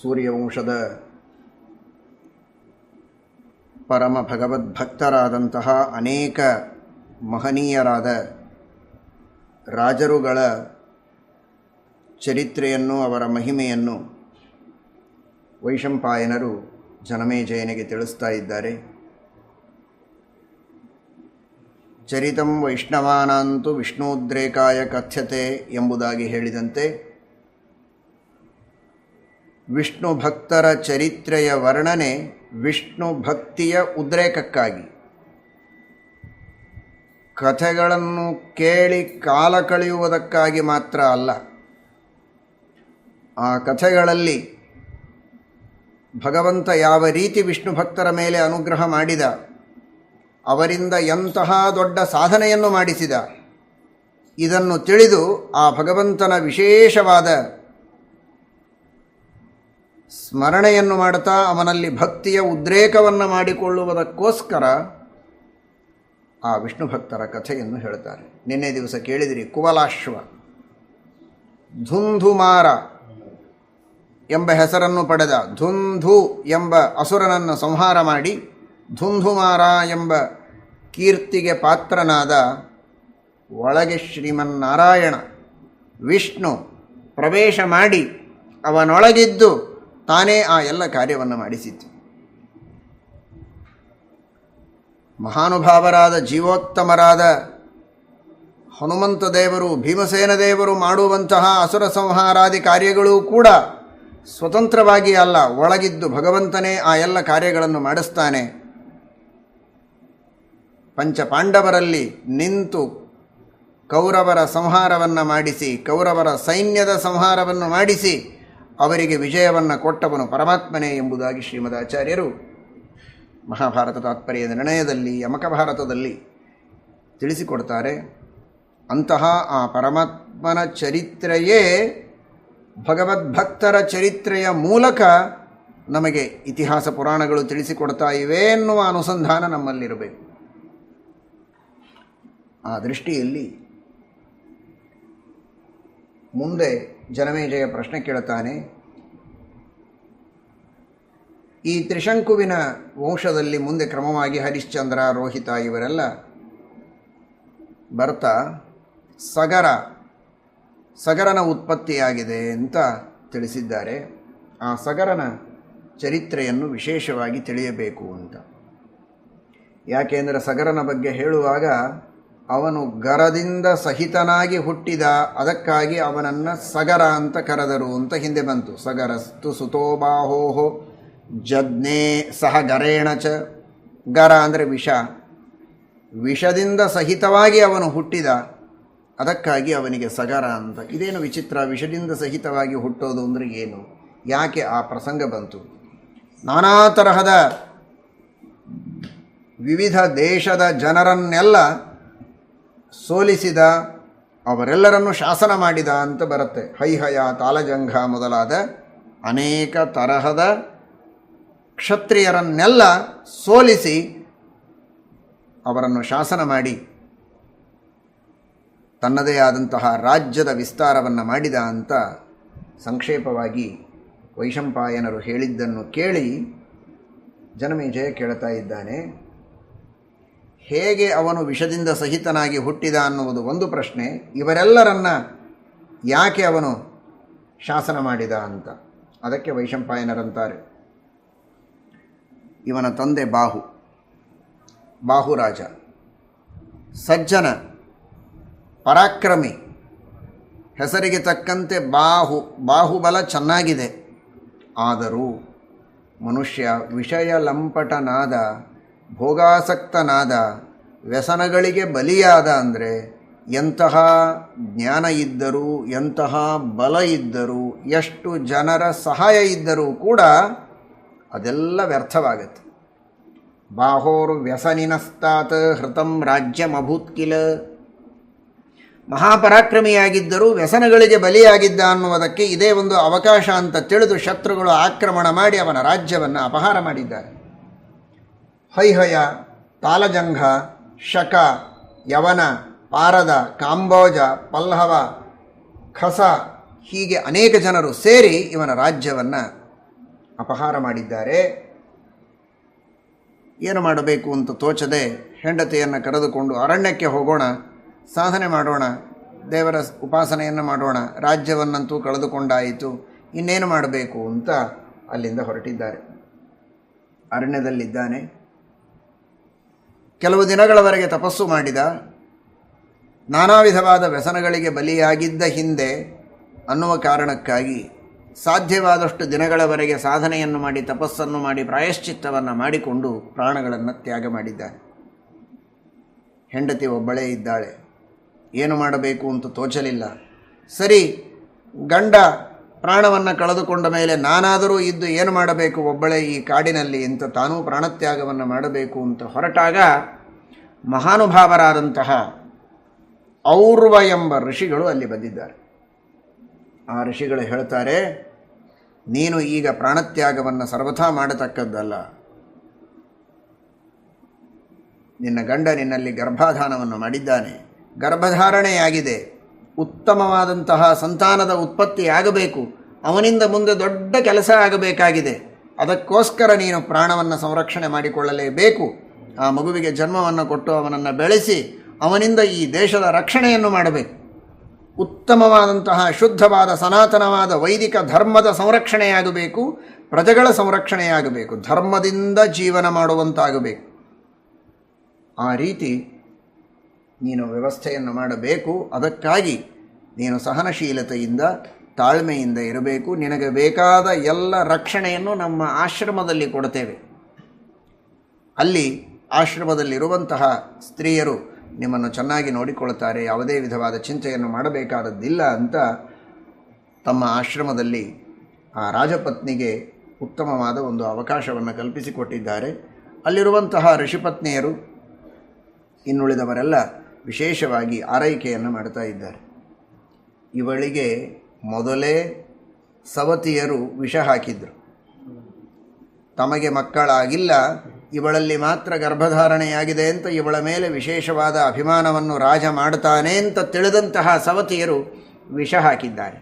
ಸೂರ್ಯವಂಶದ ಪರಮ ಭಗವದ್ಭಕ್ತರಾದಂತಹ ಅನೇಕ ಮಹನೀಯರಾದ ರಾಜರುಗಳ ಚರಿತ್ರೆಯನ್ನು, ಅವರ ಮಹಿಮೆಯನ್ನು ವೈಶಂಪಾಯನರು ಜನಮೇಜಯನಿಗೆ ತಿಳಿಸ್ತಾ ಇದ್ದಾರೆ. ಚರಿತಂ ವೈಷ್ಣವಾನಾಂತು ವಿಷ್ಣುದ್ರೇಕಾಯ ಕಥ್ಯತೆ ಎಂಬುದಾಗಿ ಹೇಳಿದಂತೆ ವಿಷ್ಣು ಭಕ್ತರ ಚರಿತ್ರೆಯ ವರ್ಣನೆ ವಿಷ್ಣು ಭಕ್ತಿಯ ಉದ್ರೇಕಕ್ಕಾಗಿ, ಕಥೆಗಳನ್ನು ಕೇಳಿ ಕಾಲ ಕಳೆಯುವುದಕ್ಕಾಗಿ ಮಾತ್ರ ಅಲ್ಲ. ಆ ಕಥೆಗಳಲ್ಲಿ ಭಗವಂತ ಯಾವ ರೀತಿ ವಿಷ್ಣು ಭಕ್ತರ ಮೇಲೆ ಅನುಗ್ರಹ ಮಾಡಿದ, ಅವರಿಂದ ಎಂತಹ ದೊಡ್ಡ ಸಾಧನೆಯನ್ನು ಮಾಡಿಸಿದ, ಇದನ್ನು ತಿಳಿದು ಆ ಭಗವಂತನ ವಿಶೇಷವಾದ ಸ್ಮರಣೆಯನ್ನು ಮಾಡುತ್ತಾ ಅವನಲ್ಲಿ ಭಕ್ತಿಯ ಉದ್ರೇಕವನ್ನು ಮಾಡಿಕೊಳ್ಳುವುದಕ್ಕೋಸ್ಕರ ಆ ವಿಷ್ಣು ಭಕ್ತರ ಕಥೆಯನ್ನು ಹೇಳ್ತಾರೆ. ನಿನ್ನೆ ದಿವಸ ಕೇಳಿದಿರಿ, ಕುವಲಾಶ್ವ ಧುಂಧುಮಾರ ಎಂಬ ಹೆಸರನ್ನು ಪಡೆದ ಧುಂಧು ಎಂಬ ಅಸುರನನ್ನು ಸಂಹಾರ ಮಾಡಿ ಧುಂಧುಮಾರ ಎಂಬ ಕೀರ್ತಿಗೆ ಪಾತ್ರನಾದ ಒಳಗೆ ಶ್ರೀಮನ್ನಾರಾಯಣ ವಿಷ್ಣು ಪ್ರವೇಶ ಮಾಡಿ ಅವನೊಳಗಿದ್ದು ತಾನೇ ಆ ಎಲ್ಲ ಕಾರ್ಯವನ್ನು ಮಾಡಿಸಿತು. ಮಹಾನುಭಾವರಾದ ಜೀವೋತ್ತಮರಾದ ಹನುಮಂತ ದೇವರು, ಭೀಮಸೇನ ದೇವರು ಮಾಡುವಂತಹ ಅಸುರ ಸಂಹಾರಾದಿ ಕಾರ್ಯಗಳೂ ಕೂಡ ಸ್ವತಂತ್ರವಾಗಿ ಅಲ್ಲ, ಒಳಗಿದ್ದು ಭಗವಂತನೇ ಆ ಎಲ್ಲ ಕಾರ್ಯಗಳನ್ನು ಮಾಡಿಸ್ತಾನೆ. ಪಂಚಪಾಂಡವರಲ್ಲಿ ನಿಂತು ಕೌರವರ ಸಂಹಾರವನ್ನು ಮಾಡಿಸಿ, ಕೌರವರ ಸೈನ್ಯದ ಸಂಹಾರವನ್ನು ಮಾಡಿಸಿ ಅವರಿಗೆ ವಿಜಯವನ್ನು ಕೊಟ್ಟವನು ಪರಮಾತ್ಮನೇ ಎಂಬುದಾಗಿ ಶ್ರೀಮದಾಚಾರ್ಯರು ಮಹಾಭಾರತ ತಾತ್ಪರ್ಯ ನಿರ್ಣಯದಲ್ಲಿ, ಯಮಕ ಭಾರತದಲ್ಲಿ ತಿಳಿಸಿಕೊಡ್ತಾರೆ. ಅಂತಹ ಆ ಪರಮಾತ್ಮನ ಚರಿತ್ರೆಯೇ ಭಗವದ್ಭಕ್ತರ ಚರಿತ್ರೆಯ ಮೂಲಕ ನಮಗೆ ಇತಿಹಾಸ ಪುರಾಣಗಳು ತಿಳಿಸಿಕೊಡ್ತಾ ಇವೆ ಎನ್ನುವ ಅನುಸಂಧಾನ ನಮ್ಮಲ್ಲಿರಬೇಕು. ಆ ದೃಷ್ಟಿಯಲ್ಲಿ ಮುಂದೆ ಜನಮೇಜಯ ಪ್ರಶ್ನೆ ಕೇಳುತ್ತಾನೆ. ಈ ತ್ರಿಶಂಕುವಿನ ವಂಶದಲ್ಲಿ ಮುಂದೆ ಕ್ರಮವಾಗಿ ಹರಿಶ್ಚಂದ್ರ, ರೋಹಿತ ಇವರೆಲ್ಲ ಬರ್ತಾ ಸಗರನ ಉತ್ಪತ್ತಿಯಾಗಿದೆ ಅಂತ ತಿಳಿಸಿದ್ದಾರೆ. ಆ ಸಗರನ ಚರಿತ್ರೆಯನ್ನು ವಿಶೇಷವಾಗಿ ತಿಳಿಯಬೇಕು ಅಂತ. ಯಾಕೆಂದರೆ ಸಗರನ ಬಗ್ಗೆ ಹೇಳುವಾಗ ಅವನು ಗರದಿಂದ ಸಹಿತನಾಗಿ ಹುಟ್ಟಿದ, ಅದಕ್ಕಾಗಿ ಅವನನ್ನು ಸಗರ ಅಂತ ಕರೆದರು ಅಂತ ಹಿಂದೆ ಬಂತು. ಸಗರಸ್ತು ಸುತೋಬಾಹೋಹೋ ಜಜ್ಞೆ ಸಹ ಗರೇಣ ಚ. ಗರ ಅಂದರೆ ವಿಷ, ವಿಷದಿಂದ ಸಹಿತವಾಗಿ ಅವನು ಹುಟ್ಟಿದ, ಅದಕ್ಕಾಗಿ ಅವನಿಗೆ ಸಗರ ಅಂತ. ಇದೇನು ವಿಚಿತ್ರ, ವಿಷದಿಂದ ಸಹಿತವಾಗಿ ಹುಟ್ಟೋದು ಅಂದರೆ ಏನು, ಯಾಕೆ ಆ ಪ್ರಸಂಗ ಬಂತು? ನಾನಾ ತರಹದ ವಿವಿಧ ದೇಶದ ಜನರನ್ನೆಲ್ಲ ಸೋಲಿಸಿದ, ಅವರೆಲ್ಲರನ್ನು ಶಾಸನ ಮಾಡಿದ ಅಂತ ಬರುತ್ತೆ. ಹೈಹಯ, ತಾಲಜಂಘ ಮೊದಲಾದ ಅನೇಕ ತರಹದ ಕ್ಷತ್ರಿಯರನ್ನೆಲ್ಲ ಸೋಲಿಸಿ ಅವರನ್ನು ಶಾಸನ ಮಾಡಿ ತನ್ನದೇ ಆದಂತಹ ರಾಜ್ಯದ ವಿಸ್ತಾರವನ್ನು ಮಾಡಿದ ಅಂತ ಸಂಕ್ಷೇಪವಾಗಿ ವೈಶಂಪಾಯನರು ಹೇಳಿದ್ದನ್ನು ಕೇಳಿ ಜನಮೇಜಯ ಕೇಳ್ತಾ ಇದ್ದಾನೆ. ಹೇಗೆ ಅವನು ವಿಷದಿಂದ ಸಹಿತನಾಗಿ ಹುಟ್ಟಿದ ಅನ್ನುವುದು ಒಂದು ಪ್ರಶ್ನೆ, ಇವರೆಲ್ಲರನ್ನ ಯಾಕೆ ಅವನು ಶಾಸನ ಮಾಡಿದ ಅಂತ. ಅದಕ್ಕೆ ವೈಶಂಪಾಯನರಂತಾರೆ, ಇವನ ತಂದೆ ಬಾಹುರಾಜ, ಸಜ್ಜನ, ಪರಾಕ್ರಮಿ, ಹೆಸರಿಗೆ ತಕ್ಕಂತೆ ಬಾಹುಬಲ ಚೆನ್ನಾಗಿದೆ. ಆದರೂ ಮನುಷ್ಯ ವಿಷಯ ಲಂಪಟನಾದ, ಭೋಗಾಸಕ್ತನಾದ, ವ್ಯಸನಗಳಿಗೆ ಬಲಿಯಾದ ಅಂದರೆ ಎಂತಹ ಜ್ಞಾನ ಇದ್ದರೂ, ಎಂತಹ ಬಲ ಇದ್ದರೂ, ಎಷ್ಟು ಜನರ ಸಹಾಯ ಇದ್ದರೂ ಕೂಡ ಅದೆಲ್ಲ ವ್ಯರ್ಥವಾಗತ್ತೆ. ಬಾಹೋರ್ ವ್ಯಸನಿನಸ್ತಾತ್ ಹೃತಂ ರಾಜ್ಯಮಭೂತ್ಕಿಲ. ಮಹಾಪರಾಕ್ರಮಿಯಾಗಿದ್ದರೂ ವ್ಯಸನಗಳಿಗೆ ಬಲಿಯಾಗಿದ್ದ ಅನ್ನುವುದಕ್ಕೆ ಇದೇ ಒಂದು ಅವಕಾಶ ಅಂತ ತಿಳಿದು ಶತ್ರುಗಳು ಆಕ್ರಮಣ ಮಾಡಿ ಅವನ ರಾಜ್ಯವನ್ನು ಅಪಹಾರ ಮಾಡಿದ್ದಾರೆ. ಹೈಹಯ, ತಾಲಜಂಘ, ಶಕ, ಯವನ, ಪಾರದ, ಕಾಂಬೋಜ, ಪಲ್ಲವ, ಖಸ ಹೀಗೆ ಅನೇಕ ಜನರು ಸೇರಿ ಇವನ ರಾಜ್ಯವನ್ನು ಅಪಹಾರ ಮಾಡಿದ್ದಾರೆ. ಏನು ಮಾಡಬೇಕು ಅಂತ ತೋಚದೆ ಹೆಂಡತಿಯನ್ನು ಕರೆದುಕೊಂಡು ಅರಣ್ಯಕ್ಕೆ ಹೋಗೋಣ, ಸಾಧನೆ ಮಾಡೋಣ, ದೇವರ ಉಪಾಸನೆಯನ್ನು ಮಾಡೋಣ, ರಾಜ್ಯವನ್ನಂತೂ ಕಳೆದುಕೊಂಡಾಯಿತು, ಇನ್ನೇನು ಮಾಡಬೇಕು ಅಂತ ಅಲ್ಲಿಂದ ಹೊರಟಿದ್ದಾರೆ. ಅರಣ್ಯದಲ್ಲಿದ್ದಾನೆ. ಕೆಲವು ದಿನಗಳವರೆಗೆ ತಪಸ್ಸು ಮಾಡಿದ. ನಾನಾ ವಿಧವಾದ ವ್ಯಸನಗಳಿಗೆ ಬಲಿಯಾಗಿದ್ದ ಹಿಂದೆ ಅನ್ನುವ ಕಾರಣಕ್ಕಾಗಿ ಸಾಧ್ಯವಾದಷ್ಟು ದಿನಗಳವರೆಗೆ ಸಾಧನೆಯನ್ನು ಮಾಡಿ, ತಪಸ್ಸನ್ನು ಮಾಡಿ, ಪ್ರಾಯಶ್ಚಿತ್ತವನ್ನು ಮಾಡಿಕೊಂಡು ಪ್ರಾಣಗಳನ್ನು ತ್ಯಾಗ ಮಾಡಿದ್ದಾನೆ. ಹೆಂಡತಿ ಒಬ್ಬಳೇ ಇದ್ದಾಳೆ. ಏನು ಮಾಡಬೇಕು ಅಂತ ತೋಚಲಿಲ್ಲ. ಸರಿ, ಗಂಡ ಪ್ರಾಣವನ್ನು ಕಳೆದುಕೊಂಡ ಮೇಲೆ ನಾನಾದರೂ ಇದ್ದು ಏನು ಮಾಡಬೇಕು ಒಬ್ಬಳೇ ಈ ಕಾಡಿನಲ್ಲಿ ಅಂತ ತಾನೂ ಪ್ರಾಣತ್ಯಾಗವನ್ನು ಮಾಡಬೇಕು ಅಂತ ಹೊರಟಾಗ ಮಹಾನುಭಾವರಾದಂತಹ ಔರ್ವ ಎಂಬ ಋಷಿಗಳು ಅಲ್ಲಿ ಬಂದಿದ್ದಾರೆ. ಆ ಋಷಿಗಳು ಹೇಳ್ತಾರೆ, ನೀನು ಈಗ ಪ್ರಾಣತ್ಯಾಗವನ್ನು ಸರ್ವಥಾ ಮಾಡತಕ್ಕದ್ದಲ್ಲ. ನಿನ್ನ ಗಂಡ ನಿನ್ನಲ್ಲಿ ಗರ್ಭಾಧಾನವನ್ನು ಮಾಡಿದ್ದಾನೆ, ಗರ್ಭಧಾರಣೆಯಾಗಿದೆ, ಉತ್ತಮವಾದಂತಹ ಸಂತಾನದ ಉತ್ಪತ್ತಿಯಾಗಬೇಕು, ಅವನಿಂದ ಮುಂದೆ ದೊಡ್ಡ ಕೆಲಸ ಆಗಬೇಕಾಗಿದೆ. ಅದಕ್ಕೋಸ್ಕರ ನೀನು ಪ್ರಾಣವನ್ನು ಸಂರಕ್ಷಣೆ ಮಾಡಿಕೊಳ್ಳಲೇಬೇಕು. ಆ ಮಗುವಿಗೆ ಜನ್ಮವನ್ನು ಕೊಟ್ಟು ಅವನನ್ನು ಬೆಳೆಸಿ ಅವನಿಂದ ಈ ದೇಶದ ರಕ್ಷಣೆಯನ್ನು ಮಾಡಬೇಕು. ಉತ್ತಮವಾದಂತಹ ಶುದ್ಧವಾದ ಸನಾತನವಾದ ವೈದಿಕ ಧರ್ಮದ ಸಂರಕ್ಷಣೆಯಾಗಬೇಕು, ಪ್ರಜೆಗಳ ಸಂರಕ್ಷಣೆಯಾಗಬೇಕು, ಧರ್ಮದಿಂದ ಜೀವನ ಮಾಡುವಂತಾಗಬೇಕು. ಆ ರೀತಿ ನೀನು ವ್ಯವಸ್ಥೆಯನ್ನು ಮಾಡಬೇಕು. ಅದಕ್ಕಾಗಿ ನೀನು ಸಹನಶೀಲತೆಯಿಂದ ತಾಳ್ಮೆಯಿಂದ ಇರಬೇಕು. ನಿನಗೆ ಬೇಕಾದ ಎಲ್ಲ ರಕ್ಷಣೆಯನ್ನು ನಮ್ಮ ಆಶ್ರಮದಲ್ಲಿ ಕೊಡ್ತೇವೆ. ಅಲ್ಲಿ ಆಶ್ರಮದಲ್ಲಿರುವಂತಹ ಸ್ತ್ರೀಯರು ನಿಮ್ಮನ್ನು ಚೆನ್ನಾಗಿ ನೋಡಿಕೊಳ್ತಾರೆ, ಯಾವುದೇ ವಿಧವಾದ ಚಿಂತೆಯನ್ನು ಮಾಡಬೇಕಾದದ್ದಿಲ್ಲ ಅಂತ ತಮ್ಮ ಆಶ್ರಮದಲ್ಲಿ ಆ ರಾಜಪತ್ನಿಗೆ ಉತ್ತಮವಾದ ಒಂದು ಅವಕಾಶವನ್ನು ಕಲ್ಪಿಸಿಕೊಟ್ಟಿದ್ದಾರೆ. ಅಲ್ಲಿರುವಂತಹ ಋಷಿಪತ್ನಿಯರು ಇನ್ನುಳಿದವರೆಲ್ಲ ವಿಶೇಷವಾಗಿ ಆರೈಕೆಯನ್ನು ಮಾಡ್ತಾ ಇದ್ದಾರೆ. ಇವಳಿಗೆ ಮೊದಲೇ ಸವತಿಯರು ವಿಷ ಹಾಕಿದ್ರು. ತಮಗೆ ಮಕ್ಕಳಾಗಿಲ್ಲ, ಇವಳಲ್ಲಿ ಮಾತ್ರ ಗರ್ಭಧಾರಣೆಯಾಗಿದೆ ಅಂತ ಇವಳ ಮೇಲೆ ವಿಶೇಷವಾದ ಅಭಿಮಾನವನ್ನು ರಾಜ ಮಾಡ್ತಾನೆ ಅಂತ ತಿಳಿದಂತಹ ಸವತಿಯರು ವಿಷ ಹಾಕಿದ್ದಾರೆ.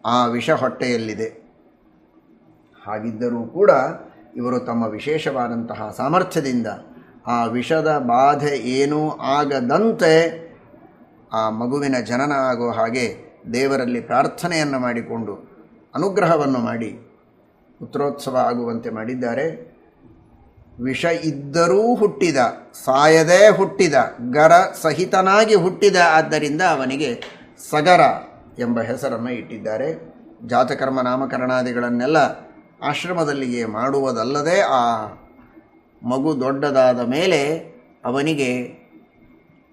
ಆ ವಿಷ ಹೊಟ್ಟೆಯಲ್ಲಿದೆ. ಹಾಗಿದ್ದರೂ ಕೂಡ ಇವರು ತಮ್ಮ ವಿಶೇಷವಾದಂತಹ ಸಾಮರ್ಥ್ಯದಿಂದ ಆ ವಿಷದ ಬಾಧೆ ಏನೂ ಆಗದಂತೆ ಆ ಮಗುವಿನ ಜನನ ಆಗೋ ಹಾಗೆ ದೇವರಲ್ಲಿ ಪ್ರಾರ್ಥನೆಯನ್ನು ಮಾಡಿಕೊಂಡು ಅನುಗ್ರಹವನ್ನು ಮಾಡಿ ಪುತ್ರೋತ್ಸವ ಆಗುವಂತೆ ಮಾಡಿದ್ದಾರೆ. ವಿಷ ಇದ್ದರೂ ಹುಟ್ಟಿದ, ಸಾಯದೇ ಹುಟ್ಟಿದ, ಗರ ಸಹಿತನಾಗಿ ಹುಟ್ಟಿದ, ಆದ್ದರಿಂದ ಅವನಿಗೆ ಸಗರ ಎಂಬ ಹೆಸರನ್ನು ಇಟ್ಟಿದ್ದಾರೆ. ಜಾತಕರ್ಮ ನಾಮಕರಣಾದಿಗಳನ್ನೆಲ್ಲ ಆಶ್ರಮದಲ್ಲಿಯೇ ಮಾಡುವುದಲ್ಲದೆ ಆ ಮಗು ದೊಡ್ಡದಾದ ಮೇಲೆ ಅವನಿಗೆ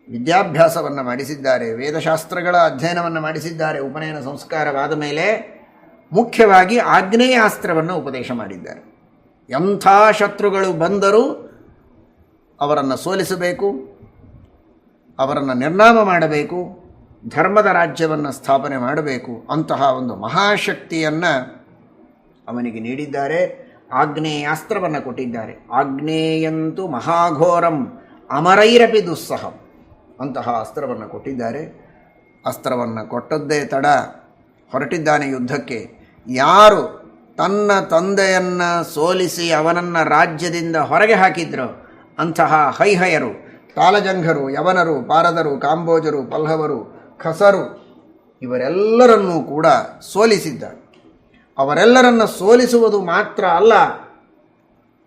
ವಿದ್ಯಾಭ್ಯಾಸವನ್ನು ಮಾಡಿಸಿದ್ದಾರೆ, ವೇದಶಾಸ್ತ್ರಗಳ ಅಧ್ಯಯನವನ್ನು ಮಾಡಿಸಿದ್ದಾರೆ. ಉಪನಯನ ಸಂಸ್ಕಾರವಾದ ಮೇಲೆ ಮುಖ್ಯವಾಗಿ ಆಗ್ನೇಯಾಸ್ತ್ರವನ್ನು ಉಪದೇಶ ಮಾಡಿದ್ದಾರೆ. ಎಂಥ ಶತ್ರುಗಳು ಬಂದರೂ ಅವರನ್ನು ಸೋಲಿಸಬೇಕು, ಅವರನ್ನು ನಿರ್ನಾಮ ಮಾಡಬೇಕು, ಧರ್ಮದ ರಾಜ್ಯವನ್ನು ಸ್ಥಾಪನೆ ಮಾಡಬೇಕು. ಅಂತಹ ಒಂದು ಮಹಾಶಕ್ತಿಯನ್ನು ಅವನಿಗೆ ನೀಡಿದ್ದಾರೆ. ಆಗ್ನೇಯಾಸ್ತ್ರವನ್ನು ಕೊಟ್ಟಿದ್ದಾರೆ. ಆಗ್ನೇಯಂತು ಮಹಾಘೋರಂ ಅಮರೈರಪಿ ದುಸ್ಸಹಂ ಅಂತಹ ಅಸ್ತ್ರವನ್ನು ಕೊಟ್ಟಿದ್ದಾರೆ. ಅಸ್ತ್ರವನ್ನು ಕೊಟ್ಟದ್ದೇ ತಡ ಹೊರಟಿದ್ದಾನೆ ಯುದ್ಧಕ್ಕೆ. ಯಾರು ತನ್ನ ತಂದೆಯನ್ನು ಸೋಲಿಸಿ ಅವನನ್ನು ರಾಜ್ಯದಿಂದ ಹೊರಗೆ ಹಾಕಿದ್ರು ಅಂತಹ ಹೈಹಯರು, ತಾಲಜಂಘರು, ಯವನರು, ಪಾರದರು, ಕಾಂಬೋಜರು, ಪಲ್ಲವರು, ಖಸರು ಇವರೆಲ್ಲರನ್ನೂ ಕೂಡ ಸೋಲಿಸಿದ್ದಾನೆ. ಅವರೆಲ್ಲರನ್ನು ಸೋಲಿಸುವುದು ಮಾತ್ರ ಅಲ್ಲ,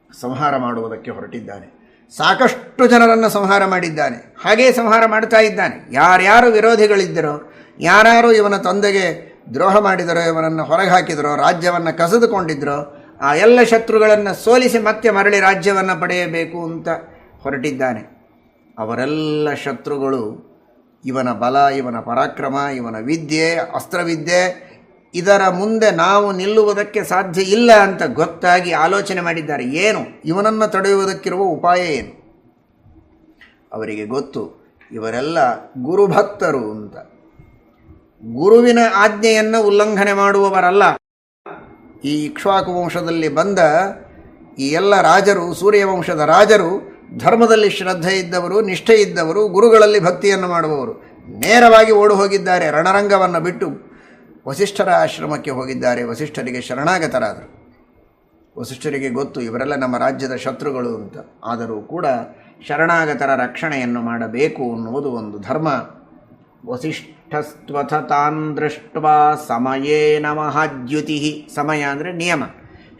ಸಂಹಾರ ಮಾಡುವುದಕ್ಕೆ ಹೊರಟಿದ್ದಾನೆ. ಸಾಕಷ್ಟು ಜನರನ್ನು ಸಂಹಾರ ಮಾಡಿದ್ದಾನೆ. ಹಾಗೇ ಸಂಹಾರ ಮಾಡ್ತಾ ಇದ್ದಾನೆ. ಯಾರ್ಯಾರು ವಿರೋಧಿಗಳಿದ್ದರೋ, ಯಾರ್ಯಾರು ಇವನ ತಂದೆಗೆ ದ್ರೋಹ ಮಾಡಿದರೋ, ಇವನನ್ನು ಹೊರಗೆ ಹಾಕಿದರೋ, ರಾಜ್ಯವನ್ನು ಕಸಿದುಕೊಂಡಿದ್ದರೋ ಆ ಎಲ್ಲ ಶತ್ರುಗಳನ್ನು ಸೋಲಿಸಿ ಮತ್ತೆ ಮರಳಿ ರಾಜ್ಯವನ್ನು ಪಡೆಯಬೇಕು ಅಂತ ಹೊರಟಿದ್ದಾನೆ. ಅವರೆಲ್ಲ ಶತ್ರುಗಳು ಇವನ ಬಲ, ಇವನ ಪರಾಕ್ರಮ, ಇವನ ವಿದ್ಯೆ, ಅಸ್ತ್ರವಿದ್ಯೆ ಇದರ ಮುಂದೆ ನಾವು ನಿಲ್ಲುವುದಕ್ಕೆ ಸಾಧ್ಯ ಇಲ್ಲ ಅಂತ ಗೊತ್ತಾಗಿ ಆಲೋಚನೆ ಮಾಡಿದ್ದಾರೆ. ಏನು ಇವನನ್ನು ತಡೆಯುವುದಕ್ಕಿರುವ ಉಪಾಯ ಏನು? ಅವರಿಗೆ ಗೊತ್ತು, ಇವರೆಲ್ಲ ಗುರುಭಕ್ತರು ಅಂತ. ಗುರುವಿನ ಆಜ್ಞೆಯನ್ನು ಉಲ್ಲಂಘನೆ ಮಾಡುವವರಲ್ಲ. ಈ ಇಕ್ಷ್ವಾಕು ವಂಶದಲ್ಲಿ ಬಂದ ಈ ಎಲ್ಲ ರಾಜರು, ಸೂರ್ಯವಂಶದ ರಾಜರು, ಧರ್ಮದಲ್ಲಿ ಶ್ರದ್ಧೆ ಇದ್ದವರು, ನಿಷ್ಠೆ ಇದ್ದವರು, ಗುರುಗಳಲ್ಲಿ ಭಕ್ತಿಯನ್ನು ಮಾಡುವವರು. ನೇರವಾಗಿ ಓಡಿ ಹೋಗಿದ್ದಾರೆ. ರಣರಂಗವನ್ನು ಬಿಟ್ಟು ವಸಿಷ್ಠರ ಆಶ್ರಮಕ್ಕೆ ಹೋಗಿದ್ದಾರೆ. ವಸಿಷ್ಠರಿಗೆ ಶರಣಾಗತರಾದರು. ವಸಿಷ್ಠರಿಗೆ ಗೊತ್ತು ಇವರೆಲ್ಲ ನಮ್ಮ ರಾಜ್ಯದ ಶತ್ರುಗಳು ಅಂತ. ಆದರೂ ಕೂಡ ಶರಣಾಗತರ ರಕ್ಷಣೆಯನ್ನು ಮಾಡಬೇಕು ಅನ್ನುವುದು ಒಂದು ಧರ್ಮ. ವಸಿಷ್ಠಸ್ತ್ವಥ ತಾನ್ ದೃಷ್ಟ್ವಾ ಸಮಯೇನ ಮಹಾದ್ಯುತಿ. ಸಮಯ ಅಂದರೆ ನಿಯಮ,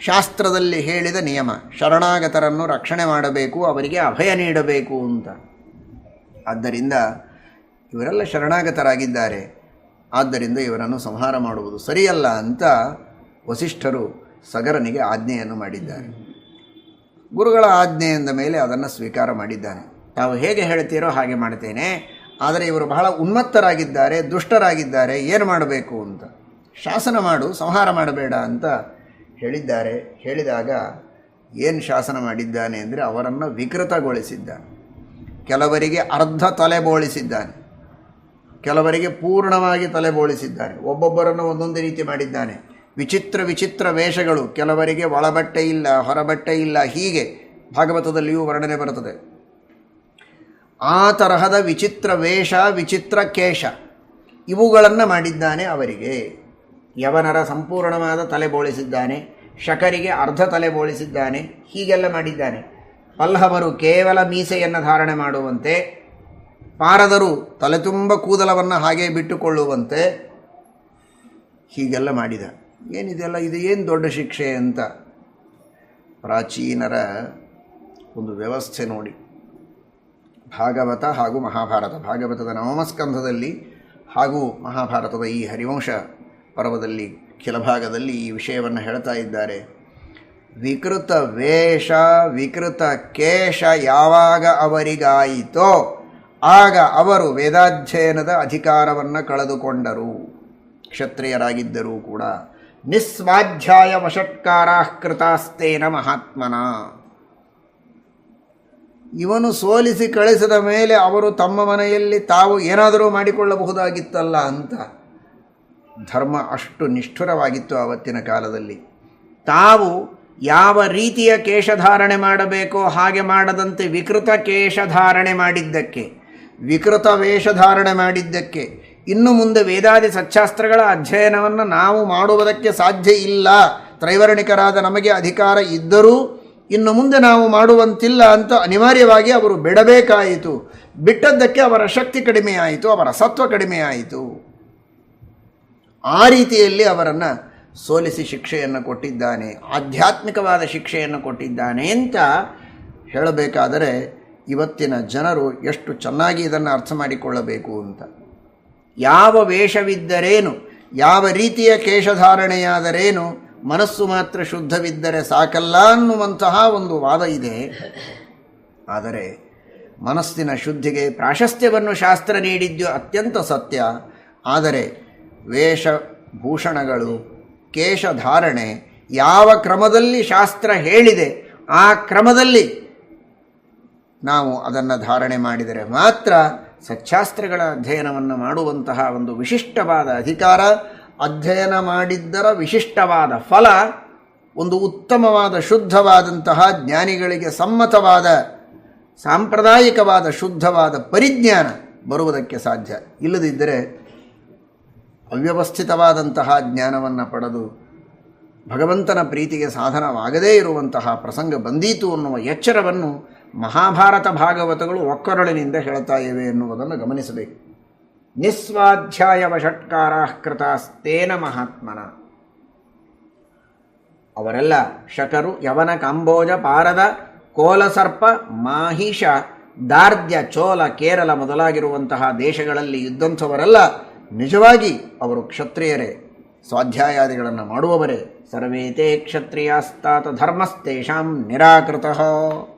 ಶಾಸ್ತ್ರದಲ್ಲಿ ಹೇಳಿದ ನಿಯಮ. ಶರಣಾಗತರನ್ನು ರಕ್ಷಣೆ ಮಾಡಬೇಕು, ಅವರಿಗೆ ಅಭಯ ನೀಡಬೇಕು ಅಂತ. ಆದ್ದರಿಂದ ಇವರೆಲ್ಲ ಶರಣಾಗತರಾಗಿದ್ದಾರೆ, ಆದ್ದರಿಂದ ಇವರನ್ನು ಸಂಹಾರ ಮಾಡುವುದು ಸರಿಯಲ್ಲ ಅಂತ ವಸಿಷ್ಠರು ಸಗರನಿಗೆ ಆಜ್ಞೆಯನ್ನು ಮಾಡಿದ್ದಾರೆ. ಗುರುಗಳ ಆಜ್ಞೆ ಎಂದ ಮೇಲೆ ಅದನ್ನು ಸ್ವೀಕಾರ ಮಾಡಿದ್ದಾನೆ. ತಾವು ಹೇಗೆ ಹೇಳ್ತೀರೋ ಹಾಗೆ ಮಾಡ್ತೇನೆ, ಆದರೆ ಇವರು ಬಹಳ ಉನ್ಮತ್ತರಾಗಿದ್ದಾರೆ, ದುಷ್ಟರಾಗಿದ್ದಾರೆ, ಏನು ಮಾಡಬೇಕು ಅಂತ. ಶಾಸನ ಮಾಡು, ಸಂಹಾರ ಮಾಡಬೇಡ ಅಂತ ಹೇಳಿದ್ದಾರೆ. ಹೇಳಿದಾಗ ಏನು ಶಾಸನ ಮಾಡಿದ್ದಾನೆ ಅಂದರೆ ಅವರನ್ನು ವಿಕೃತಗೊಳಿಸಿದ್ದಾನೆ. ಕೆಲವರಿಗೆ ಅರ್ಧ ತಲೆ ಬೋಳಿಸಿದ್ದಾನೆ, ಕೆಲವರಿಗೆ ಪೂರ್ಣವಾಗಿ ತಲೆ ಬೋಳಿಸಿದ್ದಾನೆ. ಒಬ್ಬೊಬ್ಬರನ್ನು ಒಂದೊಂದು ರೀತಿ ಮಾಡಿದ್ದಾನೆ. ವಿಚಿತ್ರ ವಿಚಿತ್ರ ವೇಷಗಳು, ಕೆಲವರಿಗೆ ಒಳಬಟ್ಟೆ ಇಲ್ಲ, ಹೊರಬಟ್ಟೆ ಇಲ್ಲ, ಹೀಗೆ ಭಾಗವತದಲ್ಲಿಯೂ ವರ್ಣನೆ ಬರುತ್ತದೆ. ಆ ತರಹದ ವಿಚಿತ್ರ ವೇಷ, ವಿಚಿತ್ರ ಕೇಶ ಇವುಗಳನ್ನು ಮಾಡಿದ್ದಾನೆ ಅವರಿಗೆ. ಯವನರ ಸಂಪೂರ್ಣವಾದ ತಲೆ ಬೋಳಿಸಿದ್ದಾನೆ, ಶಕರಿಗೆ ಅರ್ಧ ತಲೆ ಬೋಳಿಸಿದ್ದಾನೆ, ಹೀಗೆಲ್ಲ ಮಾಡಿದ್ದಾನೆ. ಪಲ್ಲವರು ಕೇವಲ ಮೀಸೆಯನ್ನು ಧಾರಣೆ ಮಾಡುವಂತೆ, ಪಾರದರು ತಲೆ ತುಂಬ ಕೂದಲವನ್ನು ಹಾಗೆ ಬಿಟ್ಟುಕೊಳ್ಳುವಂತೆ ಹೀಗೆಲ್ಲ ಮಾಡಿದ. ಏನಿದೆಲ್ಲ, ಇದು ಏನು ದೊಡ್ಡ ಶಿಕ್ಷೆ ಅಂತ ಪ್ರಾಚೀನರ ಒಂದು ವ್ಯವಸ್ಥೆ ನೋಡಿ. ಭಾಗವತ ಹಾಗೂ ಮಹಾಭಾರತ, ಭಾಗವತದ ನವಮಸ್ಕಂಧದಲ್ಲಿ ಹಾಗೂ ಮಹಾಭಾರತದ ಈ ಹರಿವಂಶ ಪರ್ವದಲ್ಲಿ ಕೆಲಭಾಗದಲ್ಲಿ ಈ ವಿಷಯವನ್ನು ಹೇಳ್ತಾ ಇದ್ದಾರೆ. ವಿಕೃತ ವೇಷ, ವಿಕೃತ ಕೇಶ ಯಾವಾಗ ಅವರಿಗಾಯಿತೋ ಆಗ ಅವರು ವೇದಾಧ್ಯಯನದ ಅಧಿಕಾರವನ್ನು ಕಳೆದುಕೊಂಡರು. ಕ್ಷತ್ರಿಯರಾಗಿದ್ದರೂ ಕೂಡ ನಿಸ್ವಾಧ್ಯಾಯ ವಷಟ್ಕಾರಾ ಕೃತಾಸ್ತೇನ ಮಹಾತ್ಮನ. ಇವನು ಸೋಲಿಸಿ ಕಳಿಸಿದ ಮೇಲೆ ಅವರು ತಮ್ಮ ಮನೆಯಲ್ಲಿ ತಾವು ಏನಾದರೂ ಮಾಡಿಕೊಳ್ಳಬಹುದಾಗಿತ್ತಲ್ಲ ಅಂತ. ಧರ್ಮ ಅಷ್ಟು ನಿಷ್ಠುರವಾಗಿತ್ತು ಆವತ್ತಿನ ಕಾಲದಲ್ಲಿ. ತಾವು ಯಾವ ರೀತಿಯ ಕೇಶಧಾರಣೆ ಮಾಡಬೇಕೋ ಹಾಗೆ ಮಾಡದಂತೆ ವಿಕೃತ ಕೇಶಧಾರಣೆ ಮಾಡಿದ್ದಕ್ಕೆ, ವಿಕೃತ ವೇಷಧಾರಣೆ ಮಾಡಿದ್ದಕ್ಕೆ, ಇನ್ನು ಮುಂದೆ ವೇದಾದಿ ಸಚ್ಚಾಸ್ತ್ರಗಳ ಅಧ್ಯಯನವನ್ನು ನಾವು ಮಾಡುವುದಕ್ಕೆ ಸಾಧ್ಯ ಇಲ್ಲ, ತ್ರೈವರ್ಣಿಕರಾದ ನಮಗೆ ಅಧಿಕಾರ ಇದ್ದರೂ ಇನ್ನು ಮುಂದೆ ನಾವು ಮಾಡುವಂತಿಲ್ಲ ಅಂತ ಅನಿವಾರ್ಯವಾಗಿ ಅವರು ಬಿಡಬೇಕಾಯಿತು. ಬಿಟ್ಟದ್ದಕ್ಕೆ ಅವರ ಶಕ್ತಿ ಕಡಿಮೆಯಾಯಿತು, ಅವರ ಸತ್ವ ಕಡಿಮೆಯಾಯಿತು. ಆ ರೀತಿಯಲ್ಲಿ ಅವರನ್ನು ಸೋಲಿಸಿ ಶಿಕ್ಷೆಯನ್ನು ಕೊಟ್ಟಿದ್ದಾನೆ, ಆಧ್ಯಾತ್ಮಿಕವಾದ ಶಿಕ್ಷೆಯನ್ನು ಕೊಟ್ಟಿದ್ದಾನೆ ಅಂತ ಹೇಳಬೇಕಾದರೆ ಇವತ್ತಿನ ಜನರು ಎಷ್ಟು ಚೆನ್ನಾಗಿ ಇದನ್ನು ಅರ್ಥ ಮಾಡಿಕೊಳ್ಳಬೇಕು ಅಂತ. ಯಾವ ವೇಷವಿದ್ದರೇನು, ಯಾವ ರೀತಿಯ ಕೇಶಧಾರಣೆಯಾದರೇನು, ಮನಸ್ಸು ಮಾತ್ರ ಶುದ್ಧವಿದ್ದರೆ ಸಾಕಲ್ಲ ಅನ್ನುವಂತಹ ಒಂದು ವಾದ ಇದೆ. ಆದರೆ ಮನಸ್ಸಿನ ಶುದ್ಧಿಗೆ ಪ್ರಾಶಸ್ತ್ಯವನ್ನು ಶಾಸ್ತ್ರ ನೀಡಿದ್ದು ಅತ್ಯಂತ ಸತ್ಯ. ಆದರೆ ವೇಷಭೂಷಣಗಳು, ಕೇಶಧಾರಣೆ ಯಾವ ಕ್ರಮದಲ್ಲಿ ಶಾಸ್ತ್ರ ಹೇಳಿದೆ ಆ ಕ್ರಮದಲ್ಲಿ ನಾವು ಅದನ್ನು ಧಾರಣೆ ಮಾಡಿದರೆ ಮಾತ್ರ ಸಚ್ಚಾಸ್ತ್ರಗಳ ಅಧ್ಯಯನವನ್ನು ಮಾಡುವಂತಹ ಒಂದು ವಿಶಿಷ್ಟವಾದ ಅಧಿಕಾರ, ಅಧ್ಯಯನ ಮಾಡಿದ್ದರ ವಿಶಿಷ್ಟವಾದ ಫಲ, ಒಂದು ಉತ್ತಮವಾದ ಶುದ್ಧವಾದಂತಹ ಜ್ಞಾನಿಗಳಿಗೆ ಸಮ್ಮತವಾದ ಸಾಂಪ್ರದಾಯಿಕವಾದ ಶುದ್ಧವಾದ ಪರಿಜ್ಞಾನ ಬರುವುದಕ್ಕೆ ಸಾಧ್ಯ. ಇಲ್ಲದಿದ್ದರೆ ಅವ್ಯವಸ್ಥಿತವಾದಂತಹ ಜ್ಞಾನವನ್ನು ಪಡೆದು ಭಗವಂತನ ಪ್ರೀತಿಗೆ ಸಾಧನವಾಗದೇ ಇರುವಂತಹ ಪ್ರಸಂಗ ಬಂದೀತು ಅನ್ನುವ ಎಚ್ಚರವನ್ನು ಮಹಾಭಾರತ ಭಾಗವತಗಳು ಒಕ್ಕೊರಳಿನಿಂದ ಹೇಳ್ತಾ ಇವೆ ಎನ್ನುವುದನ್ನು ಗಮನಿಸಬೇಕು. ನಿಸ್ವಾಧ್ಯಾಯ ವಷಟ್ಕಾರ ಕೃತಾಸ್ತೇನ ಮಹಾತ್ಮನ. ಅವರೆಲ್ಲ ಶಕರು, ಯವನ, ಕಾಂಬೋಜ, ಪಾರದ, ಕೋಲಸರ್ಪ, ಮಾಹಿಷ, ದಾರ್ಧ್ಯ, ಚೋಲ, ಕೇರಳ ಮೊದಲಾಗಿರುವಂತಹ ದೇಶಗಳಲ್ಲಿ ಇದ್ದಂಥವರೆಲ್ಲ ನಿಜವಾಗಿ ಅವರು ಕ್ಷತ್ರಿಯರೇ, ಸ್ವಾಧ್ಯಾಯಾದಿಗಳನ್ನು ಮಾಡುವವರೇ. ಸರ್ವೇತೇ ಕ್ಷತ್ರಿಯಾಸ್ತಾತ ಧರ್ಮಸ್ತೇಷಾಂ ನಿರಾಕೃತಃ.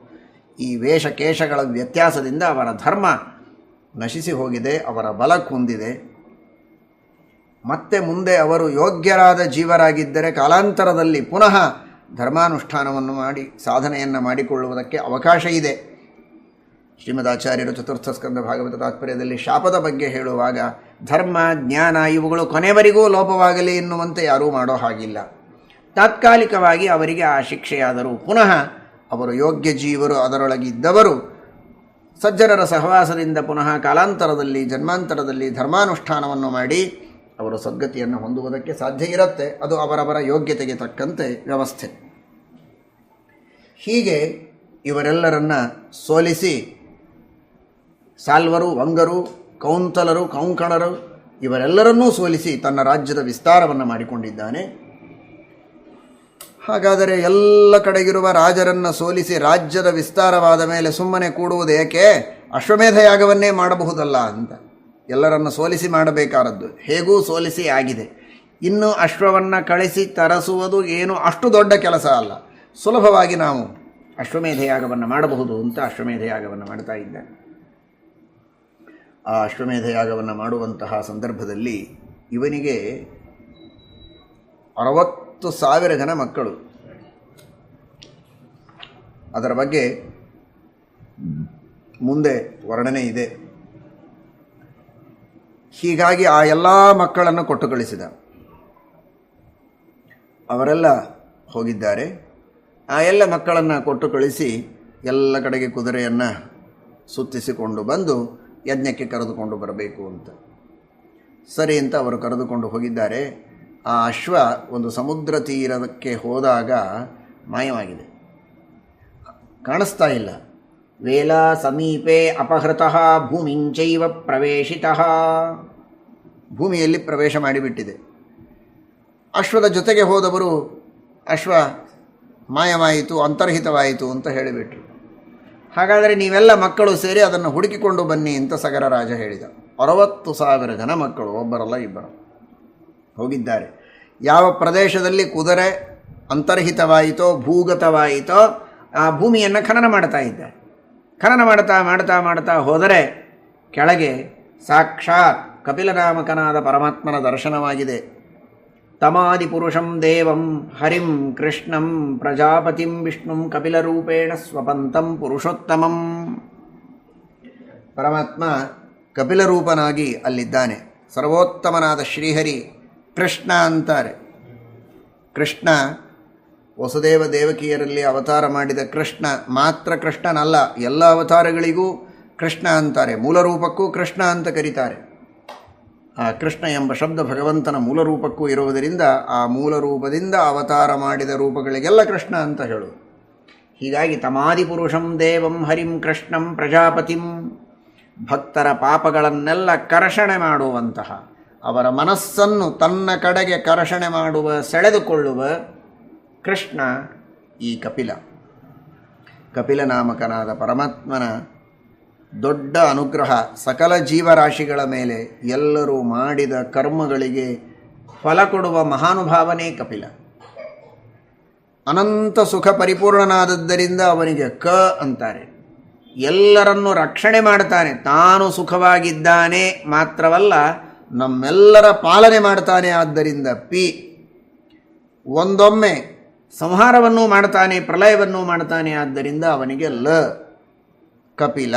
ಈ ವೇಷಕೇಶಗಳ ವ್ಯತ್ಯಾಸದಿಂದ ಅವರ ಧರ್ಮ ನಶಿಸಿ ಹೋಗಿದೆ, ಅವರ ಬಲ ಕುಂದಿದೆ. ಮತ್ತೆ ಮುಂದೆ ಅವರು ಯೋಗ್ಯರಾದ ಜೀವರಾಗಿದ್ದರೆ ಕಾಲಾಂತರದಲ್ಲಿ ಪುನಃ ಧರ್ಮಾನುಷ್ಠಾನವನ್ನು ಮಾಡಿ ಸಾಧನೆಯನ್ನು ಮಾಡಿಕೊಳ್ಳುವುದಕ್ಕೆ ಅವಕಾಶ ಇದೆ. ಶ್ರೀಮದಾಚಾರ್ಯರು ಚತುರ್ಥ ಸ್ಕಂದ ಭಾಗವತ ತಾತ್ಪರ್ಯದಲ್ಲಿ ಶಾಪದ ಬಗ್ಗೆ ಹೇಳುವಾಗ ಧರ್ಮ, ಜ್ಞಾನ ಇವುಗಳು ಕೊನೆವರೆಗೂ ಲೋಪವಾಗಲಿ ಎನ್ನುವಂತೆ ಯಾರೂ ಮಾಡೋ ಹಾಗಿಲ್ಲ. ತಾತ್ಕಾಲಿಕವಾಗಿ ಅವರಿಗೆ ಆ ಶಿಕ್ಷೆಯಾದರೂ ಪುನಃ ಅವರು ಯೋಗ್ಯ ಜೀವರು, ಅದರೊಳಗಿದ್ದವರು ಸಜ್ಜನರ ಸಹವಾಸದಿಂದ ಪುನಃ ಕಾಲಾಂತರದಲ್ಲಿ, ಜನ್ಮಾಂತರದಲ್ಲಿ ಧರ್ಮಾನುಷ್ಠಾನವನ್ನು ಮಾಡಿ ಅವರು ಸದ್ಗತಿಯನ್ನು ಹೊಂದುವುದಕ್ಕೆ ಸಾಧ್ಯ ಇರುತ್ತೆ. ಅದು ಅವರವರ ಯೋಗ್ಯತೆಗೆ ತಕ್ಕಂತೆ ವ್ಯವಸ್ಥೆ. ಹೀಗೆ ಇವರೆಲ್ಲರನ್ನ ಸೋಲಿಸಿ ಸಾಲ್ವರು, ವಂಗರು, ಕೌಂತಲರು, ಕೌಂಕಣರು ಇವರೆಲ್ಲರನ್ನೂ ಸೋಲಿಸಿ ತನ್ನ ರಾಜ್ಯದ ವಿಸ್ತಾರವನ್ನು ಮಾಡಿಕೊಂಡಿದ್ದಾನೆ. ಹಾಗಾದರೆ ಎಲ್ಲ ಕಡೆಗಿರುವ ರಾಜರನ್ನು ಸೋಲಿಸಿ ರಾಜ್ಯದ ವಿಸ್ತಾರವಾದ ಮೇಲೆ ಸುಮ್ಮನೆ ಕೂಡುವುದು ಏಕೆ? ಅಶ್ವಮೇಧ ಯಾಗವನ್ನೇ ಮಾಡಬಹುದಲ್ಲ ಅಂತ. ಎಲ್ಲರನ್ನು ಸೋಲಿಸಿ ಮಾಡಬೇಕಾದದ್ದು, ಹೇಗೂ ಸೋಲಿಸಿ ಆಗಿದೆ. ಇನ್ನು ಅಶ್ವವನ್ನು ಕಳಿಸಿ ತರಿಸುವುದು ಏನು ಅಷ್ಟು ದೊಡ್ಡ ಕೆಲಸ ಅಲ್ಲ, ಸುಲಭವಾಗಿ ನಾವು ಅಶ್ವಮೇಧ ಯಾಗವನ್ನು ಮಾಡಬಹುದು ಅಂತ ಅಶ್ವಮೇಧ ಯಾಗವನ್ನು ಮಾಡ್ತಾ ಇದ್ದಾನೆ. ಆ ಅಶ್ವಮೇಧ ಯಾಗವನ್ನು ಮಾಡುವಂತಹ ಸಂದರ್ಭದಲ್ಲಿ ಇವನಿಗೆ 60,000 ಜನ ಮಕ್ಕಳು. ಅದರ ಬಗ್ಗೆ ಮುಂದೆ ವರ್ಣನೆ ಇದೆ. ಹೀಗಾಗಿ ಆ ಎಲ್ಲ ಮಕ್ಕಳನ್ನು ಕೊಟ್ಟು ಕಳಿಸಿದ. ಅವರೆಲ್ಲ ಹೋಗಿದ್ದಾರೆ. ಆ ಎಲ್ಲ ಮಕ್ಕಳನ್ನು ಕೊಟ್ಟು ಕಳಿಸಿ ಎಲ್ಲ ಕಡೆಗೆ ಕುದುರೆಯನ್ನು ಸುತ್ತಿಸಿಕೊಂಡು ಬಂದು ಯಜ್ಞಕ್ಕೆ ಕರೆದುಕೊಂಡು ಬರಬೇಕು ಅಂತ. ಸರಿ ಅಂತ ಅವರು ಕರೆದುಕೊಂಡು ಹೋಗಿದ್ದಾರೆ. ಆ ಅಶ್ವ ಒಂದು ಸಮುದ್ರ ತೀರಕ್ಕೆ ಹೋದಾಗ ಮಾಯವಾಗಿದೆ, ಕಾಣಿಸ್ತಾ ಇಲ್ಲ. ವೇಲ ಸಮೀಪೆ ಅಪಹೃತಃ ಭೂಮಿಂಚೈವ ಪ್ರವೇಶಿತಃ, ಭೂಮಿಯಲ್ಲಿ ಪ್ರವೇಶ ಮಾಡಿಬಿಟ್ಟಿದೆ. ಅಶ್ವದ ಜೊತೆಗೆ ಹೋದವರು ಅಶ್ವ ಮಾಯವಾಯಿತು, ಅಂತರ್ಹಿತವಾಯಿತು ಅಂತ ಹೇಳಿಬಿಟ್ರು. ಹಾಗಾದರೆ ನೀವೆಲ್ಲ ಮಕ್ಕಳು ಸೇರಿ ಅದನ್ನು ಹುಡುಕಿಕೊಂಡು ಬನ್ನಿ ಅಂತ ಸಗರ ರಾಜ ಹೇಳಿದ. 60,000 ಜನ ಮಕ್ಕಳು, ಒಬ್ಬರಲ್ಲ ಇಬ್ಬರು ಹೋಗಿದ್ದಾರೆ. ಯಾವ ಪ್ರದೇಶದಲ್ಲಿ ಕುದುರೆ ಅಂತರ್ಹಿತವಾಯಿತೋ, ಭೂಗತವಾಯಿತೋ ಆ ಭೂಮಿಯನ್ನು ಖನನ ಮಾಡ್ತಾ ಇದ್ದಾರೆ. ಖನನ ಮಾಡ್ತಾ ಮಾಡ್ತಾ ಮಾಡ್ತಾ ಹೋದರೆ ಕೆಳಗೆ ಸಾಕ್ಷಾತ್ ಕಪಿಲನಾಮಕನಾದ ಪರಮಾತ್ಮನ ದರ್ಶನವಾಗಿದೆ. ತಮಾದಿಪುರುಷಂ ದೇವಂ ಹರಿಂ ಕೃಷ್ಣಂ ಪ್ರಜಾಪತಿಂ ವಿಷ್ಣುಂ ಕಪಿಲರೂಪೇಣ ಸ್ವಪಂತಂ ಪುರುಷೋತ್ತಮಂ. ಪರಮಾತ್ಮ ಕಪಿಲರೂಪನಾಗಿ ಅಲ್ಲಿದ್ದಾನೆ. ಸರ್ವೋತ್ತಮನಾದ ಶ್ರೀಹರಿ ಕೃಷ್ಣ ಅಂತಾರೆ. ಕೃಷ್ಣ ವಸುದೇವ ದೇವಕಿಯರಲ್ಲಿ ಅವತಾರ ಮಾಡಿದ ಕೃಷ್ಣ ಮಾತ್ರ ಕೃಷ್ಣನಲ್ಲ, ಎಲ್ಲ ಅವತಾರಗಳಿಗೂ ಕೃಷ್ಣ ಅಂತಾರೆ. ಮೂಲರೂಪಕ್ಕೂ ಕೃಷ್ಣ ಅಂತ ಕರೀತಾರೆ. ಆ ಕೃಷ್ಣ ಎಂಬ ಶಬ್ದ ಭಗವಂತನ ಮೂಲರೂಪಕ್ಕೂ ಇರುವುದರಿಂದ ಆ ಮೂಲರೂಪದಿಂದ ಅವತಾರ ಮಾಡಿದ ರೂಪಗಳಿಗೆಲ್ಲ ಕೃಷ್ಣ ಅಂತ ಹೇಳೋದು. ಹೀಗಾಗಿ ತಮಾದಿಪುರುಷಂ ದೇವಂ ಹರಿಂ ಕೃಷ್ಣಂ ಪ್ರಜಾಪತಿಂ, ಭಕ್ತರ ಪಾಪಗಳನ್ನೆಲ್ಲ ಕರ್ಷಣೆ ಮಾಡುವಂತಹ, ಅವರ ಮನಸ್ಸನ್ನು ತನ್ನ ಕಡೆಗೆ ಕರ್ಷಣೆ ಮಾಡುವ, ಸೆಳೆದುಕೊಳ್ಳುವ ಕೃಷ್ಣ ಈ ಕಪಿಲ. ಕಪಿಲನಾಮಕನಾದ ಪರಮಾತ್ಮನ ದೊಡ್ಡ ಅನುಗ್ರಹ ಸಕಲ ಜೀವರಾಶಿಗಳ ಮೇಲೆ, ಎಲ್ಲರೂ ಮಾಡಿದ ಕರ್ಮಗಳಿಗೆ ಫಲ ಕೊಡುವ ಮಹಾನುಭಾವನೇ ಕಪಿಲ. ಅನಂತ ಸುಖ ಪರಿಪೂರ್ಣನಾದದ್ದರಿಂದ ಅವನಿಗೆ ಕ ಅಂತಾರೆ. ಎಲ್ಲರನ್ನು ರಕ್ಷಣೆ ಮಾಡ್ತಾನೆ, ತಾನು ಸುಖವಾಗಿದ್ದಾನೆ ಮಾತ್ರವಲ್ಲ ನಮ್ಮೆಲ್ಲರ ಪಾಲನೆ ಮಾಡ್ತಾನೆ. ಆದ್ದರಿಂದ ಪಿ. ಒಂದೊಮ್ಮೆ ಸಂಹಾರವನ್ನೂ ಮಾಡ್ತಾನೆ, ಪ್ರಳಯವನ್ನೂ ಮಾಡ್ತಾನೆ. ಆದ್ದರಿಂದ ಅವನಿಗೆ ಲ, ಕಪಿಲ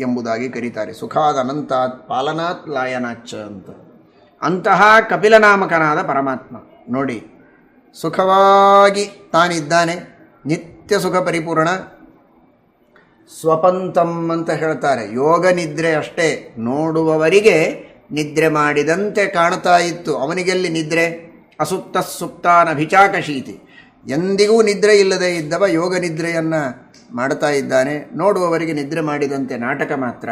ಎಂಬುದಾಗಿ ಕರೀತಾರೆ. ಸುಖಾದ ಅನಂತಾತ್ ಪಾಲನಾತ್ ಲಾಯನಾಚ ಅಂತ. ಅಂತಹ ಕಪಿಲನಾಮಕನಾದ ಪರಮಾತ್ಮ ನೋಡಿ, ಸುಖವಾಗಿ ತಾನಿದ್ದಾನೆ, ನಿತ್ಯ ಸುಖ ಪರಿಪೂರ್ಣ. ಸ್ವಪಂತಂ ಅಂತ ಹೇಳ್ತಾರೆ. ಯೋಗ ನಿದ್ರೆ ಅಷ್ಟೇ, ನೋಡುವವರಿಗೆ ನಿದ್ರೆ ಮಾಡಿದಂತೆ ಕಾಣ್ತಾ ಇತ್ತು. ಅವನಿಗೆಲ್ಲಿ ನಿದ್ರೆ? ಅಸುಪ್ತ ಸುಪ್ತಾನಭಿಚಾಕಶೀತಿ. ಎಂದಿಗೂ ನಿದ್ರೆ ಇಲ್ಲದೆ ಇದ್ದವ ಯೋಗ ನಿದ್ರೆಯನ್ನು ಮಾಡ್ತಾ ಇದ್ದಾನೆ. ನೋಡುವವರಿಗೆ ನಿದ್ರೆ ಮಾಡಿದಂತೆ ನಾಟಕ ಮಾತ್ರ.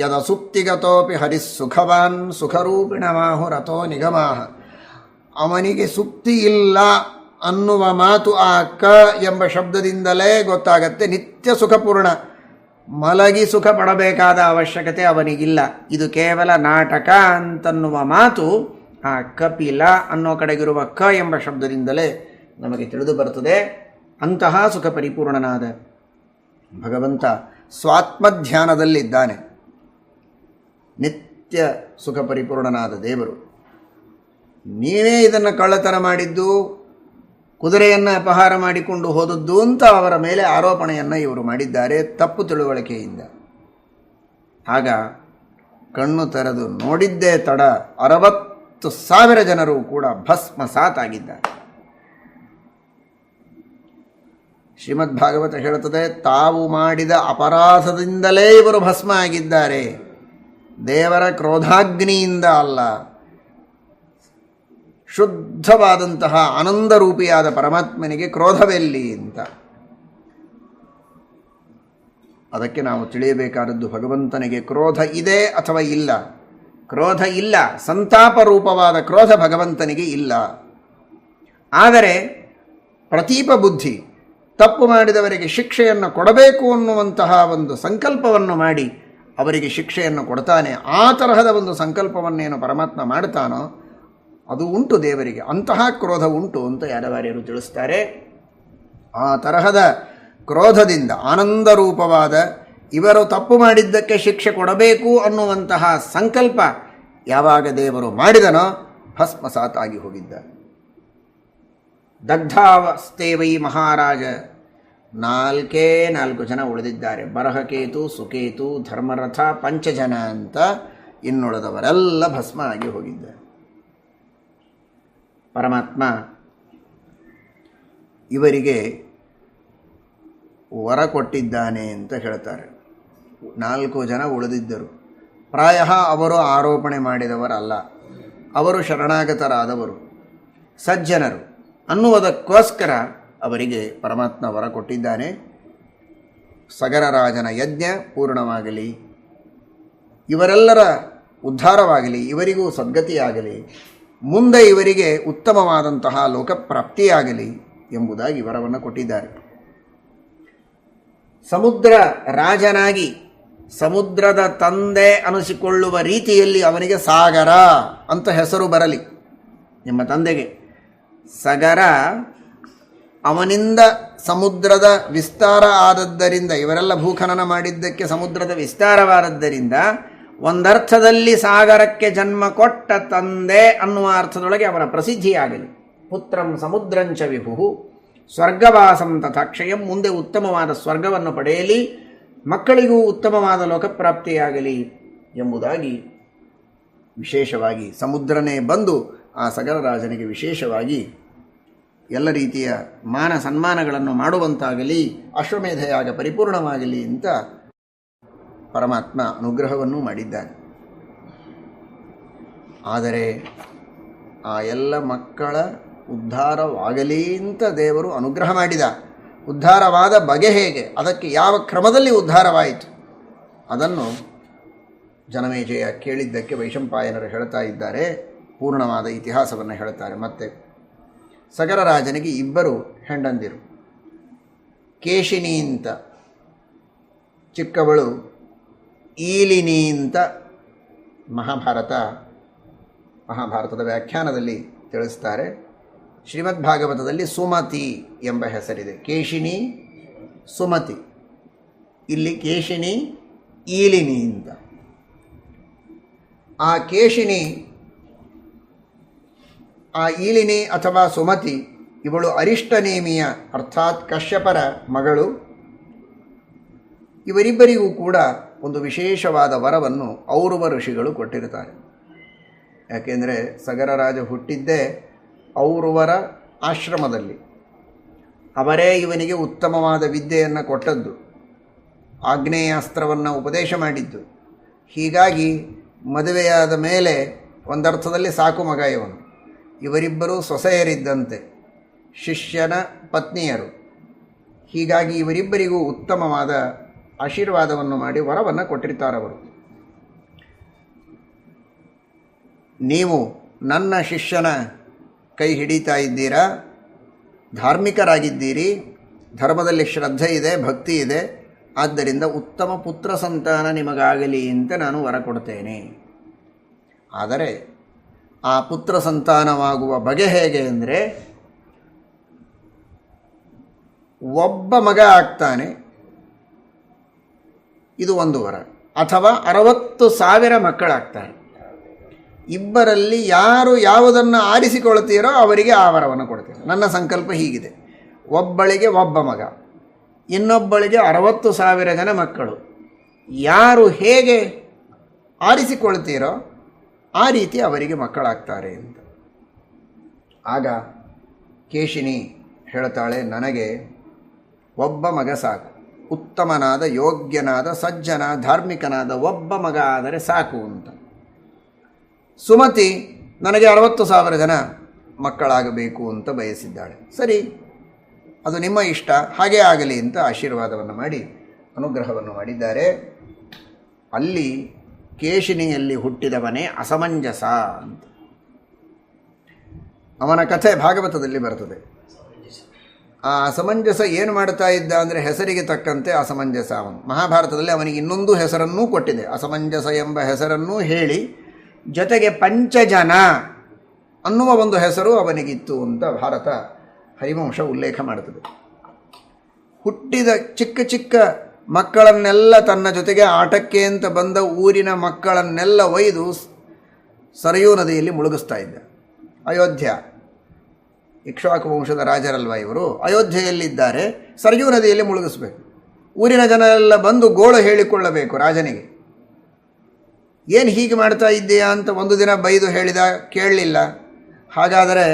ಯದ ಸುಪ್ತಿಗತೋಪಿ ಹರಿಸ್ಸುಖವಾನ್ ಸುಖರೂಪಿಣಮಾಹುರಥೋ ನಿಗಮಾಹ. ಅವನಿಗೆ ಸುಪ್ತಿ ಇಲ್ಲ ಅನ್ನುವ ಮಾತು ಆ ಕ ಎಂಬ ಶಬ್ದದಿಂದಲೇ ಗೊತ್ತಾಗತ್ತೆ. ನಿತ್ಯ ಸುಖಪೂರ್ಣ, ಮಲಗಿ ಸುಖ ಪಡಬೇಕಾದ ಅವಶ್ಯಕತೆ ಅವನಿಗಿಲ್ಲ. ಇದು ಕೇವಲ ನಾಟಕ ಅಂತನ್ನುವ ಮಾತು ಆ ಕಪಿಲ ಅನ್ನೋ ಕಡೆಗಿರುವ ಕ ಎಂಬ ಶಬ್ದದಿಂದಲೇ ನಮಗೆ ತಿಳಿದು ಬರುತ್ತದೆ. ಅಂತಹ ಸುಖ ಪರಿಪೂರ್ಣನಾದ ಭಗವಂತ ಸ್ವಾತ್ಮಧ್ಯಾನದಲ್ಲಿದ್ದಾನೆ. ನಿತ್ಯ ಸುಖ ಪರಿಪೂರ್ಣನಾದ ದೇವರು. ನೀವೇ ಇದನ್ನು ಕಳ್ಳತನ ಮಾಡಿದ್ದು, ಕುದುರೆಯನ್ನು ಅಪಹಾರ ಮಾಡಿಕೊಂಡು ಹೋದದ್ದು ಅಂತ ಅವರ ಮೇಲೆ ಆರೋಪಣೆಯನ್ನು ಇವರು ಮಾಡಿದ್ದಾರೆ ತಪ್ಪು ತಿಳುವಳಿಕೆಯಿಂದ. ಆಗ ಕಣ್ಣು ತೆರೆದು ನೋಡಿದ್ದೇ ತಡ 60,000 ಜನರು ಕೂಡ ಭಸ್ಮಸಾತಾಗಿದ್ದಾರೆ. ಶ್ರೀಮದ್ ಭಾಗವತ ಹೇಳುತ್ತದೆ, ತಾವು ಮಾಡಿದ ಅಪರಾಧದಿಂದಲೇ ಇವರು ಭಸ್ಮ ಆಗಿದ್ದಾರೆ, ದೇವರ ಕ್ರೋಧಾಗ್ನಿಯಿಂದ ಅಲ್ಲ. ಶುದ್ಧವಾದಂತಹ ಆನಂದರೂಪಿಯಾದ ಪರಮಾತ್ಮನಿಗೆ ಕ್ರೋಧವೆಲ್ಲಿ ಅಂತ. ಅದಕ್ಕೆ ನಾವು ತಿಳಿಯಬೇಕಾದದ್ದು ಭಗವಂತನಿಗೆ ಕ್ರೋಧ ಇದೆ ಅಥವಾ ಇಲ್ಲ. ಕ್ರೋಧ ಇಲ್ಲ, ಸಂತಾಪ ರೂಪವಾದ ಕ್ರೋಧ ಭಗವಂತನಿಗೆ ಇಲ್ಲ. ಆದರೆ ಪ್ರತೀಪ ಬುದ್ಧಿ, ತಪ್ಪು ಮಾಡಿದವರಿಗೆ ಶಿಕ್ಷೆಯನ್ನು ಕೊಡಬೇಕು ಅನ್ನುವಂತಹ ಒಂದು ಸಂಕಲ್ಪವನ್ನು ಮಾಡಿ ಅವರಿಗೆ ಶಿಕ್ಷೆಯನ್ನು ಕೊಡ್ತಾನೆ. ಆ ತರಹದ ಒಂದು ಸಂಕಲ್ಪವನ್ನೇನು ಪರಮಾತ್ಮ ಮಾಡ್ತಾನೋ ಅದು ಉಂಟು ದೇವರಿಗೆ. ಅಂತಹ ಕ್ರೋಧ ಉಂಟು ಅಂತ ಯಾದವಾರ್ಯರು ತಿಳಿಸ್ತಾರೆ. ಆ ತರಹದ ಕ್ರೋಧದಿಂದ ಆನಂದ ರೂಪವಾದ ಇವರು ತಪ್ಪು ಮಾಡಿದ್ದಕ್ಕೆ ಶಿಕ್ಷೆ ಕೊಡಬೇಕು ಅನ್ನುವಂತಹ ಸಂಕಲ್ಪ ಯಾವಾಗ ದೇವರು ಮಾಡಿದನೋ ಭಸ್ಮಸಾತ್ ಆಗಿ ಹೋಗಿದ್ದ. ದಗ್ಧಾವಸ್ತೇವೈ ಮಹಾರಾಜ, 4 ಜನ ಉಳಿದಿದ್ದಾರೆ. ಬರಹಕೇತು, ಸುಕೇತು, ಧರ್ಮರಥ, 5 ಜನ ಅಂತ. ಇನ್ನುಳಿದವರೆಲ್ಲ ಭಸ್ಮ ಆಗಿ ಹೋಗಿದ್ದಾರೆ. ಪರಮಾತ್ಮ ಇವರಿಗೆ ವರ ಕೊಟ್ಟಿದ್ದಾನೆ ಅಂತ ಹೇಳ್ತಾರೆ. 4 ಜನ ಉಳಿದಿದ್ದರು. ಪ್ರಾಯ ಅವರು ಆರೋಪಣೆ ಮಾಡಿದವರಲ್ಲ, ಅವರು ಶರಣಾಗತರಾದವರು, ಸಜ್ಜನರು ಅನ್ನುವುದಕ್ಕೋಸ್ಕರ ಅವರಿಗೆ ಪರಮಾತ್ಮ ವರ ಕೊಟ್ಟಿದ್ದಾನೆ. ಸಗರರಾಜನ ಯಜ್ಞ ಪೂರ್ಣವಾಗಲಿ, ಇವರೆಲ್ಲರ ಉದ್ಧಾರವಾಗಲಿ, ಇವರಿಗೂ ಸದ್ಗತಿಯಾಗಲಿ, ಮುಂದೆ ಇವರಿಗೆ ಉತ್ತಮವಾದಂತಹ ಲೋಕಪ್ರಾಪ್ತಿಯಾಗಲಿ ಎಂಬುದಾಗಿ ವರವನ್ನು ಕೊಟ್ಟಿದ್ದಾರೆ. ಸಮುದ್ರ ರಾಜನಾಗಿ ಸಮುದ್ರದ ತಂದೆ ಅನಿಸಿಕೊಳ್ಳುವ ರೀತಿಯಲ್ಲಿ ಅವನಿಗೆ ಸಾಗರ ಅಂತ ಹೆಸರು ಬರಲಿ. ನಿಮ್ಮ ತಂದೆಗೆ ಸಗರ, ಅವನಿಂದ ಸಮುದ್ರದ ವಿಸ್ತಾರ ಆದದ್ದರಿಂದ, ಇವರೆಲ್ಲ ಭೂಖನನ ಮಾಡಿದ್ದಕ್ಕೆ ಸಮುದ್ರದ ವಿಸ್ತಾರವಾದದ್ದರಿಂದ ಒಂದರ್ಥದಲ್ಲಿ ಸಾಗರಕ್ಕೆ ಜನ್ಮ ಕೊಟ್ಟ ತಂದೆ ಅನ್ನುವ ಅರ್ಥದೊಳಗೆ ಅವರ ಪ್ರಸಿದ್ಧಿಯಾಗಲಿ. ಪುತ್ರಂ ಸಮುದ್ರಂಚ ವಿಭು ಸ್ವರ್ಗವಾಸಂ ತಥಾಕ್ಷಯಂ, ಮುಂದೆ ಉತ್ತಮವಾದ ಸ್ವರ್ಗವನ್ನು ಪಡೆಯಲಿ, ಮಕ್ಕಳಿಗೂ ಉತ್ತಮವಾದ ಲೋಕಪ್ರಾಪ್ತಿಯಾಗಲಿ ಎಂಬುದಾಗಿ ವಿಶೇಷವಾಗಿ ಸಮುದ್ರನೇ ಬಂದು ಆ ಸಗರರಾಜನಿಗೆ ವಿಶೇಷವಾಗಿ ಎಲ್ಲ ರೀತಿಯ ಮಾನ ಸನ್ಮಾನಗಳನ್ನು ಮಾಡುವಂತಾಗಲಿ, ಅಶ್ವಮೇಧಯಾಗ ಪರಿಪೂರ್ಣವಾಗಲಿ ಅಂತ ಪರಮಾತ್ಮ ಅನುಗ್ರಹವನ್ನು ಮಾಡಿದ್ದಾನೆ. ಆದರೆ ಆ ಎಲ್ಲ ಮಕ್ಕಳ ಉದ್ಧಾರವಾಗಲಿ ಅಂತ ದೇವರು ಅನುಗ್ರಹ ಮಾಡಿದ. ಉದ್ಧಾರವಾದ ಬಗೆ ಹೇಗೆ, ಅದಕ್ಕೆ ಯಾವ ಕ್ರಮದಲ್ಲಿ ಉದ್ಧಾರವಾಯಿತು ಅದನ್ನು ಜನಮೇಜಯ ಕೇಳಿದ್ದಕ್ಕೆ ವೈಶಂಪಾಯನರು ಹೇಳ್ತಾ ಇದ್ದಾರೆ. ಪೂರ್ಣವಾದ ಇತಿಹಾಸವನ್ನು ಹೇಳ್ತಾರೆ. ಮತ್ತೆ ಸಗರರಾಜನಿಗೆ 2 ಹೆಂಡಂದಿರು, ಕೇಶಿನಿ ಅಂತ ಚಿಕ್ಕವಳು, ಈಲಿನಿ ಅಂತ ಮಹಾಭಾರತದ ವ್ಯಾಖ್ಯಾನದಲ್ಲಿ ತಿಳಿಸ್ತಾರೆ. ಶ್ರೀಮದ್ ಭಾಗವತದಲ್ಲಿ ಸುಮತಿ ಎಂಬ ಹೆಸರಿದೆ. ಕೇಶಿನಿ, ಸುಮತಿ. ಇಲ್ಲಿ ಕೇಶಿನಿ, ಈಲಿನಿ ಅಂತ. ಆ ಕೇಶಿನಿ, ಆ ಈಲಿನಿ ಅಥವಾ ಸುಮತಿ ಇವಳು ಅರಿಷ್ಟನೇಮಿಯ ಅರ್ಥಾತ್ ಕಶ್ಯಪರ ಮಗಳು. ಇವರಿಬ್ಬರಿಗೂ ಕೂಡ ಒಂದು ವಿಶೇಷವಾದ ವರವನ್ನು ಔರವ ಋಷಿಗಳು ಕೊಟ್ಟಿರ್ತಾರೆ. ಯಾಕೆಂದರೆ ಸಗರರಾಜ ಹುಟ್ಟಿದ್ದೇ ಔರವರ ಆಶ್ರಮದಲ್ಲಿ. ಅವರೇ ಇವನಿಗೆ ಉತ್ತಮವಾದ ವಿದ್ಯೆಯನ್ನು ಕೊಟ್ಟದ್ದು, ಆಗ್ನೇಯಾಸ್ತ್ರವನ್ನು ಉಪದೇಶ ಮಾಡಿದ್ದು. ಹೀಗಾಗಿ ಮದುವೆಯಾದ ಮೇಲೆ ಒಂದರ್ಥದಲ್ಲಿ ಸಾಕು ಮಗ ಇವನು. ಇವರಿಬ್ಬರೂ ಸೊಸೆಯರಿದ್ದಂತೆ, ಶಿಷ್ಯನ ಪತ್ನಿಯರು. ಹೀಗಾಗಿ ಇವರಿಬ್ಬರಿಗೂ ಉತ್ತಮವಾದ ಆಶೀರ್ವಾದವನ್ನು ಮಾಡಿ ವರವನ್ನು ಕೊಟ್ಟಿರ್ತಾರವರು. ನೀವು ನನ್ನ ಶಿಷ್ಯನ ಕೈ ಹಿಡಿತಾ ಇದ್ದೀರಾ, ಧಾರ್ಮಿಕರಾಗಿದ್ದೀರಿ, ಧರ್ಮದಲ್ಲಿ ಶ್ರದ್ಧೆ ಇದೆ, ಭಕ್ತಿ ಇದೆ, ಆದ್ದರಿಂದ ಉತ್ತಮ ಪುತ್ರ ಸಂತಾನ ನಿಮಗಾಗಲಿ ಅಂತ ನಾನು ವರ ಕೊಡ್ತೇನೆ. ಆದರೆ ಆ ಪುತ್ರ ಸಂತಾನವಾಗುವ ಬಗೆ ಹೇಗೆ ಅಂದರೆ, ಒಬ್ಬ ಮಗ ಆಗ್ತಾನೆ, ಇದು ಒಂದು ವರ. ಅಥವಾ 60,000 ಮಕ್ಕಳಾಗ್ತಾರೆ. ಇಬ್ಬರಲ್ಲಿ ಯಾರು ಯಾವುದನ್ನು ಆರಿಸಿಕೊಳ್ತೀರೋ ಅವರಿಗೆ ಆ ವರವನ್ನು ಕೊಡ್ತೇನೆ. ನನ್ನ ಸಂಕಲ್ಪ ಹೀಗಿದೆ, ಒಬ್ಬಳಿಗೆ ಒಬ್ಬ ಮಗ, ಇನ್ನೊಬ್ಬಳಿಗೆ 60,000 ಜನ ಮಕ್ಕಳು. ಯಾರು ಹೇಗೆ ಆರಿಸಿಕೊಳ್ತೀರೋ ಆ ರೀತಿ ಅವರಿಗೆ ಮಕ್ಕಳಾಗ್ತಾರೆ ಅಂತ. ಆಗ ಕೇಶಿನಿ ಹೇಳ್ತಾಳೆ, ನನಗೆ ಒಬ್ಬ ಮಗ ಸಾಕು, ಉತ್ತಮನಾದ, ಯೋಗ್ಯನಾದ, ಸಜ್ಜನ, ಧಾರ್ಮಿಕನಾದ ಒಬ್ಬ ಮಗ ಆದರೆ ಸಾಕು ಅಂತ. ಸುಮತಿ ನನಗೆ 60,000 ಜನ ಮಕ್ಕಳಾಗಬೇಕು ಅಂತ ಬಯಸಿದ್ದಾಳೆ. ಸರಿ, ಅದು ನಿಮ್ಮ ಇಷ್ಟ, ಹಾಗೇ ಆಗಲಿ ಅಂತ ಆಶೀರ್ವಾದವನ್ನು ಮಾಡಿ ಅನುಗ್ರಹವನ್ನು ಮಾಡಿದ್ದಾರೆ. ಅಲ್ಲಿ ಕೇಶಿನಿಯಲ್ಲಿ ಹುಟ್ಟಿದವನೇ ಅಸಮಂಜಸ ಅಂತ ಅವನ ಕಥೆ ಭಾಗವತದಲ್ಲಿ ಬರ್ತದೆ. ಆ ಅಸಮಂಜಸ ಏನು ಮಾಡ್ತಾ ಇದ್ದ ಅಂದರೆ ಹೆಸರಿಗೆ ತಕ್ಕಂತೆ ಅಸಮಂಜಸ. ಅವನು ಮಹಾಭಾರತದಲ್ಲಿ ಅವನಿಗೆ ಇನ್ನೊಂದು ಹೆಸರನ್ನೂ ಕೊಟ್ಟಿದೆ. ಅಸಮಂಜಸ ಎಂಬ ಹೆಸರನ್ನೂ ಹೇಳಿ ಜೊತೆಗೆ ಪಂಚಜನ ಅನ್ನುವ ಒಂದು ಹೆಸರು ಅವನಿಗಿತ್ತು ಅಂತ ಭಾರತ ಹರಿವಂಶ ಉಲ್ಲೇಖ ಮಾಡುತ್ತದೆ. ಹುಟ್ಟಿದ ಚಿಕ್ಕ ಚಿಕ್ಕ ಮಕ್ಕಳನ್ನೆಲ್ಲ ತನ್ನ ಜೊತೆಗೆ ಆಟಕ್ಕೆ ಅಂತ ಬಂದ ಊರಿನ ಮಕ್ಕಳನ್ನೆಲ್ಲ ಒಯ್ದು ಸರಯೂ ನದಿಯಲ್ಲಿ ಮುಳುಗಿಸ್ತಾ ಇದ್ದ. ಅಯೋಧ್ಯ, ಇಕ್ಷ್ವಾಕು ವಂಶದ ರಾಜರಲ್ವ ಇವರು, ಅಯೋಧ್ಯೆಯಲ್ಲಿದ್ದಾರೆ, ಸರಯೂ ನದಿಯಲ್ಲಿ ಮುಳುಗಿಸ್ಬೇಕು. ಊರಿನ ಜನರೆಲ್ಲ ಬಂದು ಗೋಳು ಹೇಳಿಕೊಳ್ಳಬೇಕು ರಾಜನಿಗೆ. ಏನು ಹೀಗೆ ಮಾಡ್ತಾ ಇದ್ದೀಯಾ ಅಂತ ಒಂದು ದಿನ ಬೈದು ಹೇಳಿದ, ಕೇಳಲಿಲ್ಲ. ಹಾಗಾದರೆ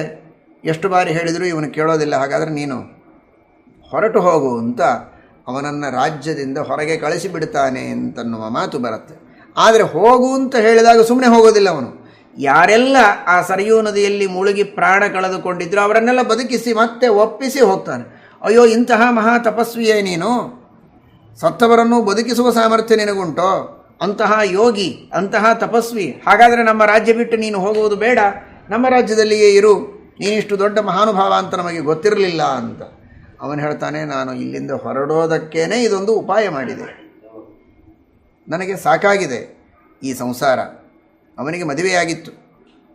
ಎಷ್ಟು ಬಾರಿ ಹೇಳಿದರೂ ಇವನು ಕೇಳೋದಿಲ್ಲ, ಹಾಗಾದರೆ ನೀನು ಹೊರಟು ಹೋಗು ಅಂತ ಅವನನ್ನು ರಾಜ್ಯದಿಂದ ಹೊರಗೆ ಕಳಿಸಿಬಿಡ್ತಾನೆ ಅಂತನ್ನುವ ಮಾತು ಬರುತ್ತೆ. ಆದರೆ ಹೋಗು ಅಂತ ಹೇಳಿದಾಗ ಸುಮ್ಮನೆ ಹೋಗೋದಿಲ್ಲ ಅವನು. ಯಾರೆಲ್ಲ ಆ ಸರಯೂ ನದಿಯಲ್ಲಿ ಮುಳುಗಿ ಪ್ರಾಣ ಕಳೆದುಕೊಂಡಿದ್ರು ಅವರನ್ನೆಲ್ಲ ಬದುಕಿಸಿ ಮತ್ತೆ ಒಪ್ಪಿಸಿ ಹೋಗ್ತಾನೆ. ಅಯ್ಯೋ, ಇಂತಹ ಮಹಾ ತಪಸ್ವಿಯೇ ನೀನು, ಸತ್ತವರನ್ನು ಬದುಕಿಸುವ ಸಾಮರ್ಥ್ಯ ನಿನಗುಂಟೋ, ಅಂತಹ ಯೋಗಿ, ಅಂತಹ ತಪಸ್ವಿ, ಹಾಗಾದರೆ ನಮ್ಮ ರಾಜ್ಯ ಬಿಟ್ಟು ನೀನು ಹೋಗುವುದು ಬೇಡ, ನಮ್ಮ ರಾಜ್ಯದಲ್ಲಿಯೇ ಇರು, ನೀನಿಷ್ಟು ದೊಡ್ಡ ಮಹಾನುಭಾವ ಅಂತ ನಮಗೆ ಗೊತ್ತಿರಲಿಲ್ಲ ಅಂತ. ಅವನು ಹೇಳ್ತಾನೆ, ನಾನು ಇಲ್ಲಿಂದ ಹೊರಡೋದಕ್ಕೇನೆ ಇದೊಂದು ಉಪಾಯ ಮಾಡಿದೆ, ನನಗೆ ಸಾಕಾಗಿದೆ ಈ ಸಂಸಾರ. ಅವನಿಗೆ ಮದುವೆಯಾಗಿತ್ತು,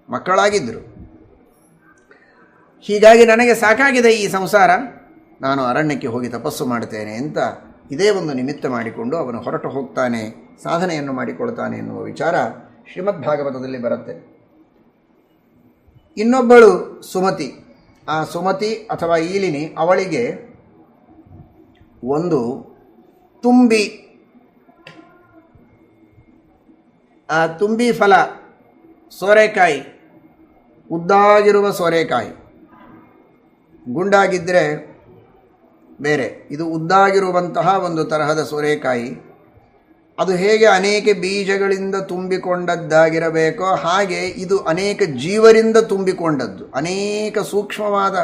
ಮಕ್ಕಳಾಗಿದ್ದರು. ಹೀಗಾಗಿ ನನಗೆ ಸಾಕಾಗಿದೆ ಈ ಸಂಸಾರ, ನಾನು ಅರಣ್ಯಕ್ಕೆ ಹೋಗಿ ತಪಸ್ಸು ಮಾಡ್ತೇನೆ ಅಂತ ಇದೇ ಒಂದು ನಿಮಿತ್ತ ಮಾಡಿಕೊಂಡು ಅವನು ಹೊರಟು ಹೋಗ್ತಾನೆ, ಸಾಧನೆಯನ್ನು ಮಾಡಿಕೊಳ್ತಾನೆ ಎನ್ನುವ ವಿಚಾರ ಶ್ರೀಮದ್ ಭಾಗವತದಲ್ಲಿ ಬರುತ್ತೆ. ಇನ್ನೊಬ್ಬಳು ಸುಮತಿ. ಆ ಸುಮತಿ ಅಥವಾ ಈಲಿನಿ, ಅವಳಿಗೆ ಒಂದು ತುಂಬಿ, ಆ ತುಂಬಿ ಫಲ ಸೋರೆಕಾಯಿ, ಉದ್ದಾಗಿರುವ ಸೋರೆಕಾಯಿ, ಗುಂಡಾಗಿದ್ದರೆ ಬೇರೆ, ಇದು ಉದ್ದಾಗಿರುವಂತಹ ಒಂದು ತರಹದ ಸೋರೆಕಾಯಿ. ಅದು ಹೇಗೆ ಅನೇಕ ಬೀಜಗಳಿಂದ ತುಂಬಿಕೊಂಡದ್ದಾಗಿರಬೇಕೋ ಹಾಗೆ ಇದು ಅನೇಕ ಜೀವರಿಂದ ತುಂಬಿಕೊಂಡದ್ದು. ಅನೇಕ ಸೂಕ್ಷ್ಮವಾದ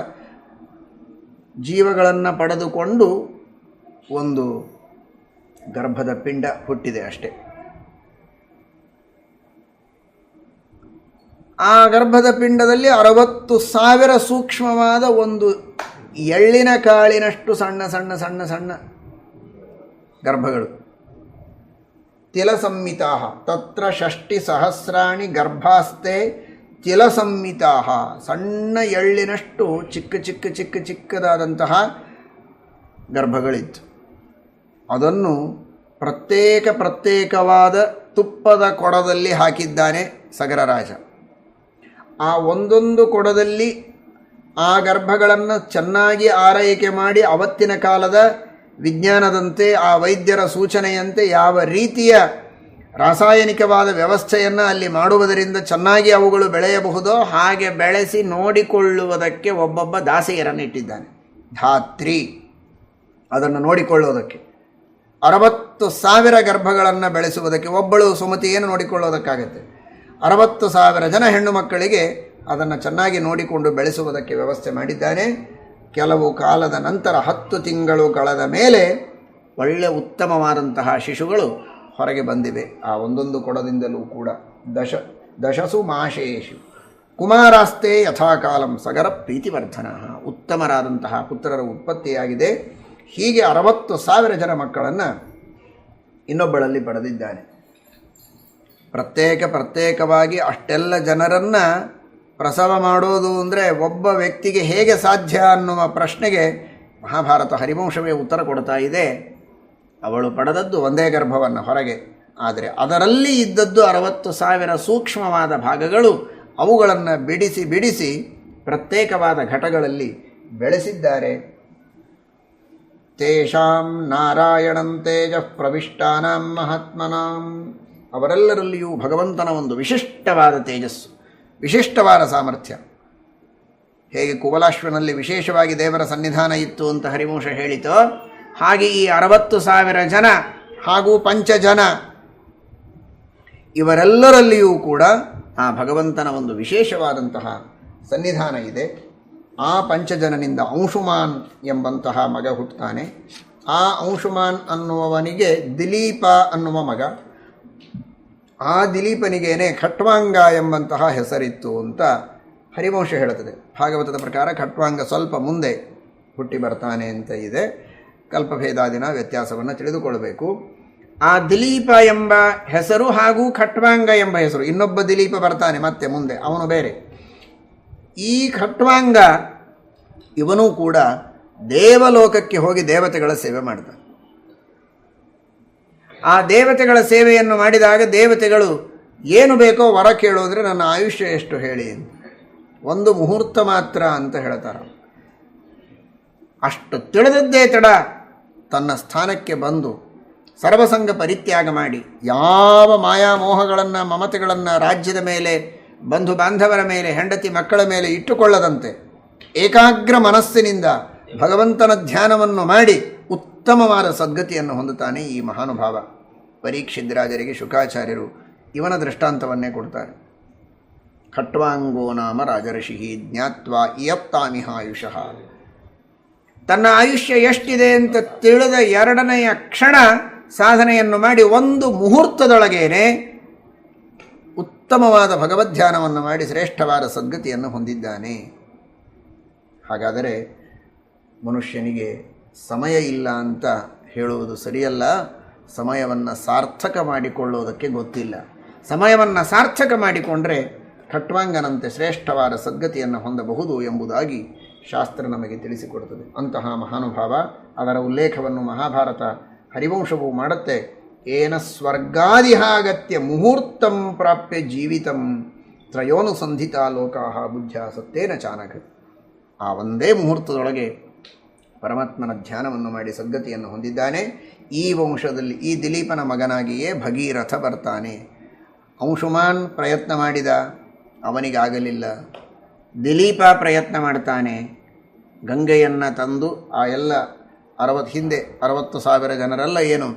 ಜೀವಗಳನ್ನು ಪಡೆದುಕೊಂಡು ಒಂದು ಗರ್ಭದ ಪಿಂಡ ಹುಟ್ಟಿದೆ ಅಷ್ಟೆ. ಆ ಗರ್ಭದ ಪಿಂಡದಲ್ಲಿ 60,000 ಸೂಕ್ಷ್ಮವಾದ ಒಂದು ಎಳ್ಳಿನ ಕಾಳಿನಷ್ಟು ಸಣ್ಣ ಸಣ್ಣ ಸಣ್ಣ ಸಣ್ಣ ಗರ್ಭಗಳು. ತಿಲಸಂಹಿತಾ ತತ್ರ 60,000 ಗರ್ಭಾಸ್ತೆ ತಿಲಸಂಹಿತಾ. ಸಣ್ಣ ಎಳ್ಳಿನಷ್ಟು ಚಿಕ್ಕ ಚಿಕ್ಕ ಚಿಕ್ಕ ಚಿಕ್ಕದಾದಂತಹ ಗರ್ಭಗಳಿತ್ತು. ಅದನ್ನು ಪ್ರತ್ಯೇಕವಾದ ತುಪ್ಪದ ಕೊಡದಲ್ಲಿ ಹಾಕಿದ್ದಾನೆ ಸಗರರಾಜ. ಆ ಒಂದೊಂದು ಕೊಡದಲ್ಲಿ ಆ ಗರ್ಭಗಳನ್ನು ಚೆನ್ನಾಗಿ ಆರೈಕೆ ಮಾಡಿ ಅವತ್ತಿನ ಕಾಲದ ವಿಜ್ಞಾನದಂತೆ, ಆ ವೈದ್ಯರ ಸೂಚನೆಯಂತೆ ಯಾವ ರೀತಿಯ ರಾಸಾಯನಿಕವಾದ ವ್ಯವಸ್ಥೆಯನ್ನು ಅಲ್ಲಿ ಮಾಡುವುದರಿಂದ ಚೆನ್ನಾಗಿ ಅವುಗಳು ಬೆಳೆಯಬಹುದೋ ಹಾಗೆ ಬೆಳೆಸಿ ನೋಡಿಕೊಳ್ಳುವುದಕ್ಕೆ ಒಬ್ಬೊಬ್ಬ ದಾಸಿಯರನ್ನು ಇಟ್ಟಿದ್ದಾನೆ. ಧಾತ್ರಿ, ಅದನ್ನು ನೋಡಿಕೊಳ್ಳುವುದಕ್ಕೆ 60,000 ಗರ್ಭಗಳನ್ನು ಬೆಳೆಸುವುದಕ್ಕೆ ಒಬ್ಬಳು ಸುಮತಿ ಏನು ನೋಡಿಕೊಳ್ಳೋದಕ್ಕಾಗತ್ತೆ? 60,000 ಜನ ಹೆಣ್ಣು ಮಕ್ಕಳಿಗೆ ಅದನ್ನು ಚೆನ್ನಾಗಿ ನೋಡಿಕೊಂಡು ಬೆಳೆಸುವುದಕ್ಕೆ ವ್ಯವಸ್ಥೆ ಮಾಡಿದ್ದಾನೆ. ಕೆಲವು ಕಾಲದ ನಂತರ 10 ತಿಂಗಳು ಕಳೆದ ಮೇಲೆ ಒಳ್ಳೆ ಉತ್ತಮವಾದಂತಹ ಶಿಶುಗಳು ಹೊರಗೆ ಬಂದಿವೆ. ಆ ಒಂದೊಂದು ಕೊಡದಿಂದಲೂ ಕೂಡ ದಶಸು ಮಾಶೇಶು ಕುಮಾರಾಸ್ತೆ ಯಥಾಕಾಲಂ ಸಗರ ಪ್ರೀತಿವರ್ಧನ. ಉತ್ತಮರಾದಂತಹ ಪುತ್ರರ ಉತ್ಪತ್ತಿಯಾಗಿದೆ. ಹೀಗೆ 60,000 ಜನ ಮಕ್ಕಳನ್ನು ಇನ್ನೊಬ್ಬಳಲ್ಲಿ ಪಡೆದಿದ್ದಾನೆ. ಪ್ರತ್ಯೇಕವಾಗಿ ಅಷ್ಟೆಲ್ಲ ಜನರನ್ನು ಪ್ರಸವ ಮಾಡೋದು ಅಂದರೆ ಒಬ್ಬ ವ್ಯಕ್ತಿಗೆ ಹೇಗೆ ಸಾಧ್ಯ ಅನ್ನುವ ಪ್ರಶ್ನೆಗೆ ಮಹಾಭಾರತ ಹರಿವಂಶವೇ ಉತ್ತರ ಕೊಡ್ತಾ ಇದೆ. ಅವಳು ಪಡೆದದ್ದು ಒಂದೇ ಗರ್ಭವನ್ನು ಹೊರಗೆ, ಆದರೆ ಅದರಲ್ಲಿ ಇದ್ದದ್ದು 60,000 ಸೂಕ್ಷ್ಮವಾದ ಭಾಗಗಳು. ಅವುಗಳನ್ನು ಬಿಡಿಸಿ ಪ್ರತ್ಯೇಕವಾದ ಘಟಗಳಲ್ಲಿ ಬೆಳೆಸಿದ್ದಾರೆ. ತೇಷಾಂ ನಾರಾಯಣಂ ತೇಜ ಪ್ರವಿಷ್ಟಾನಾಂ ಮಹಾತ್ಮನಾಂ. ಅವರೆಲ್ಲರಲ್ಲಿಯೂ ಭಗವಂತನ ಒಂದು ವಿಶಿಷ್ಟವಾದ ತೇಜಸ್ಸು, ವಿಶಿಷ್ಟವಾದ ಸಾಮರ್ಥ್ಯ. ಹೇಗೆ ಕುವಲಾಶ್ವನಲ್ಲಿ ವಿಶೇಷವಾಗಿ ದೇವರ ಸನ್ನಿಧಾನ ಇತ್ತು ಅಂತ ಹರಿವಂಶ ಹೇಳಿತೋ, ಹಾಗೆ ಈ 60,000 ಜನ ಹಾಗೂ ಪಂಚಜನ ಇವರೆಲ್ಲರಲ್ಲಿಯೂ ಕೂಡ ಆ ಭಗವಂತನ ಒಂದು ವಿಶೇಷವಾದಂತಹ ಸನ್ನಿಧಾನ ಇದೆ. ಆ ಪಂಚಜನನಿಂದ ಅಂಶುಮಾನ್ ಎಂಬಂತಹ ಮಗ ಹುಟ್ಟುತ್ತಾನೆ. ಆ ಅಂಶುಮಾನ್ ಅನ್ನುವವನಿಗೆ ದಿಲೀಪ ಅನ್ನುವ ಮಗ. ಆ ದಿಲೀಪನಿಗೇನೆ ಖಟ್ವಾಂಗ ಎಂಬಂತಹ ಹೆಸರಿತ್ತು ಅಂತ ಹರಿವಂಶ ಹೇಳುತ್ತದೆ. ಭಾಗವತದ ಪ್ರಕಾರ ಖಟ್ವಾಂಗ ಸ್ವಲ್ಪ ಮುಂದೆ ಹುಟ್ಟಿ ಬರ್ತಾನೆ ಅಂತ ಇದೆ. ಕಲ್ಪಭೇದಾದಿನ ವ್ಯತ್ಯಾಸವನ್ನು ತಿಳಿದುಕೊಳ್ಳಬೇಕು. ಆ ದಿಲೀಪ ಎಂಬ ಹೆಸರು ಹಾಗೂ ಖಟ್ವಾಂಗ ಎಂಬ ಹೆಸರು, ಇನ್ನೊಬ್ಬ ದಿಲೀಪ ಬರ್ತಾನೆ ಮತ್ತೆ ಮುಂದೆ, ಅವನು ಬೇರೆ. ಈ ಖಟ್ವಾಂಗ ಇವನೂ ಕೂಡ ದೇವಲೋಕಕ್ಕೆ ಹೋಗಿ ದೇವತೆಗಳ ಸೇವೆ ಮಾಡ್ತಾನೆ. ಆ ದೇವತೆಗಳ ಸೇವೆಯನ್ನು ಮಾಡಿದಾಗ ದೇವತೆಗಳು ಏನು ಬೇಕೋ ವರ ಕೇಳೋದ್ರೆ ನನ್ನ ಆಯುಷ್ಯ ಎಷ್ಟು ಹೇಳಿ, ಒಂದು ಮುಹೂರ್ತ ಮಾತ್ರ ಅಂತ ಹೇಳ್ತಾರೆ. ಅಷ್ಟು ತಿಳಿದದ್ದೇ ತಡ ತನ್ನ ಸ್ಥಾನಕ್ಕೆ ಬಂದು ಸರ್ವಸಂಗ ಪರಿತ್ಯಾಗ ಮಾಡಿ, ಯಾವ ಮಾಯಾಮೋಹಗಳನ್ನು ಮಮತೆಗಳನ್ನು ರಾಜ್ಯದ ಮೇಲೆ, ಬಂಧು ಬಾಂಧವರ ಮೇಲೆ, ಹೆಂಡತಿ ಮಕ್ಕಳ ಮೇಲೆ ಇಟ್ಟುಕೊಳ್ಳದಂತೆ ಏಕಾಗ್ರ ಮನಸ್ಸಿನಿಂದ ಭಗವಂತನ ಧ್ಯಾನವನ್ನು ಮಾಡಿ ಉತ್ತಮವಾದ ಸದ್ಗತಿಯನ್ನು ಹೊಂದುತ್ತಾನೆ ಈ ಮಹಾನುಭಾವ. ಪರೀಕ್ಷಿದ್ರಾಜರಿಗೆ ಶುಕಾಚಾರ್ಯರು ಇವನ ದೃಷ್ಟಾಂತವನ್ನೇ ಕೊಡ್ತಾರೆ. ಖಟ್ವಾಂಗೋ ನಾಮ ರಾಜರ್ಷಿ ಜ್ಞಾತ್ವಾ ಇಯಪ್ತಾಮಿಹಾಯುಷಃ. ತನ್ನ ಆಯುಷ್ಯ ಎಷ್ಟಿದೆ ಅಂತ ತಿಳಿದ 2ನೆಯ ಕ್ಷಣ ಸಾಧನೆಯನ್ನು ಮಾಡಿ ಒಂದು ಮುಹೂರ್ತದೊಳಗೇನೆ ಉತ್ತಮವಾದ ಭಗವದ್ಧ್ಯಾನವನ್ನು ಮಾಡಿ ಶ್ರೇಷ್ಠವಾದ ಸದ್ಗತಿಯನ್ನು ಹೊಂದಿದ್ದಾನೆ. ಹಾಗಾದರೆ ಮನುಷ್ಯನಿಗೆ ಸಮಯ ಇಲ್ಲ ಅಂತ ಹೇಳುವುದು ಸರಿಯಲ್ಲ. ಸಮಯವನ್ನು ಸಾರ್ಥಕ ಮಾಡಿಕೊಳ್ಳುವುದಕ್ಕೆ ಗೊತ್ತಿಲ್ಲ. ಸಮಯವನ್ನು ಸಾರ್ಥಕ ಮಾಡಿಕೊಂಡರೆ ಖಟ್ವಾಂಗನಂತೆ ಶ್ರೇಷ್ಠವಾದ ಸದ್ಗತಿಯನ್ನು ಹೊಂದಬಹುದು ಎಂಬುದಾಗಿ ಶಾಸ್ತ್ರ ನಮಗೆ ತಿಳಿಸಿಕೊಡುತ್ತದೆ. ಅಂತಹ ಮಹಾನುಭಾವ, ಅದರ ಉಲ್ಲೇಖವನ್ನು ಮಹಾಭಾರತ ಹರಿವಂಶವು ಮಾಡುತ್ತೆ. ಏನ ಸ್ವರ್ಗಾದಿಹಾಗತ್ಯ ಮುಹೂರ್ತಂ ಪ್ರಾಪ್ಯ ಜೀವಿತಂ ತ್ರಯೋನುಸಂಧಿತ ಲೋಕಾಹ ಬುದ್ಧ ಸತ್ತೇನ ಚಾನಕ. ಆ ಒಂದೇ ಮುಹೂರ್ತದೊಳಗೆ ಪರಮಾತ್ಮನ ಧ್ಯಾನವನ್ನು ಮಾಡಿ ಸದ್ಗತಿಯನ್ನು ಹೊಂದಿದ್ದಾನೆ. ಈ ವಂಶದಲ್ಲಿ ಈ ದಿಲೀಪನ ಮಗನಾಗಿಯೇ ಭಗೀರಥ ಬರ್ತಾನೆ. ಅಂಶುಮಾನ್ ಪ್ರಯತ್ನ ಮಾಡಿದ, ಅವನಿಗಾಗಲಿಲ್ಲ. ದಿಲೀಪ ಪ್ರಯತ್ನ ಮಾಡ್ತಾನೆ. ಗಂಗೆಯನ್ನು ತಂದು ಆ ಎಲ್ಲ 60,000 ಜನರೆಲ್ಲ ಏನು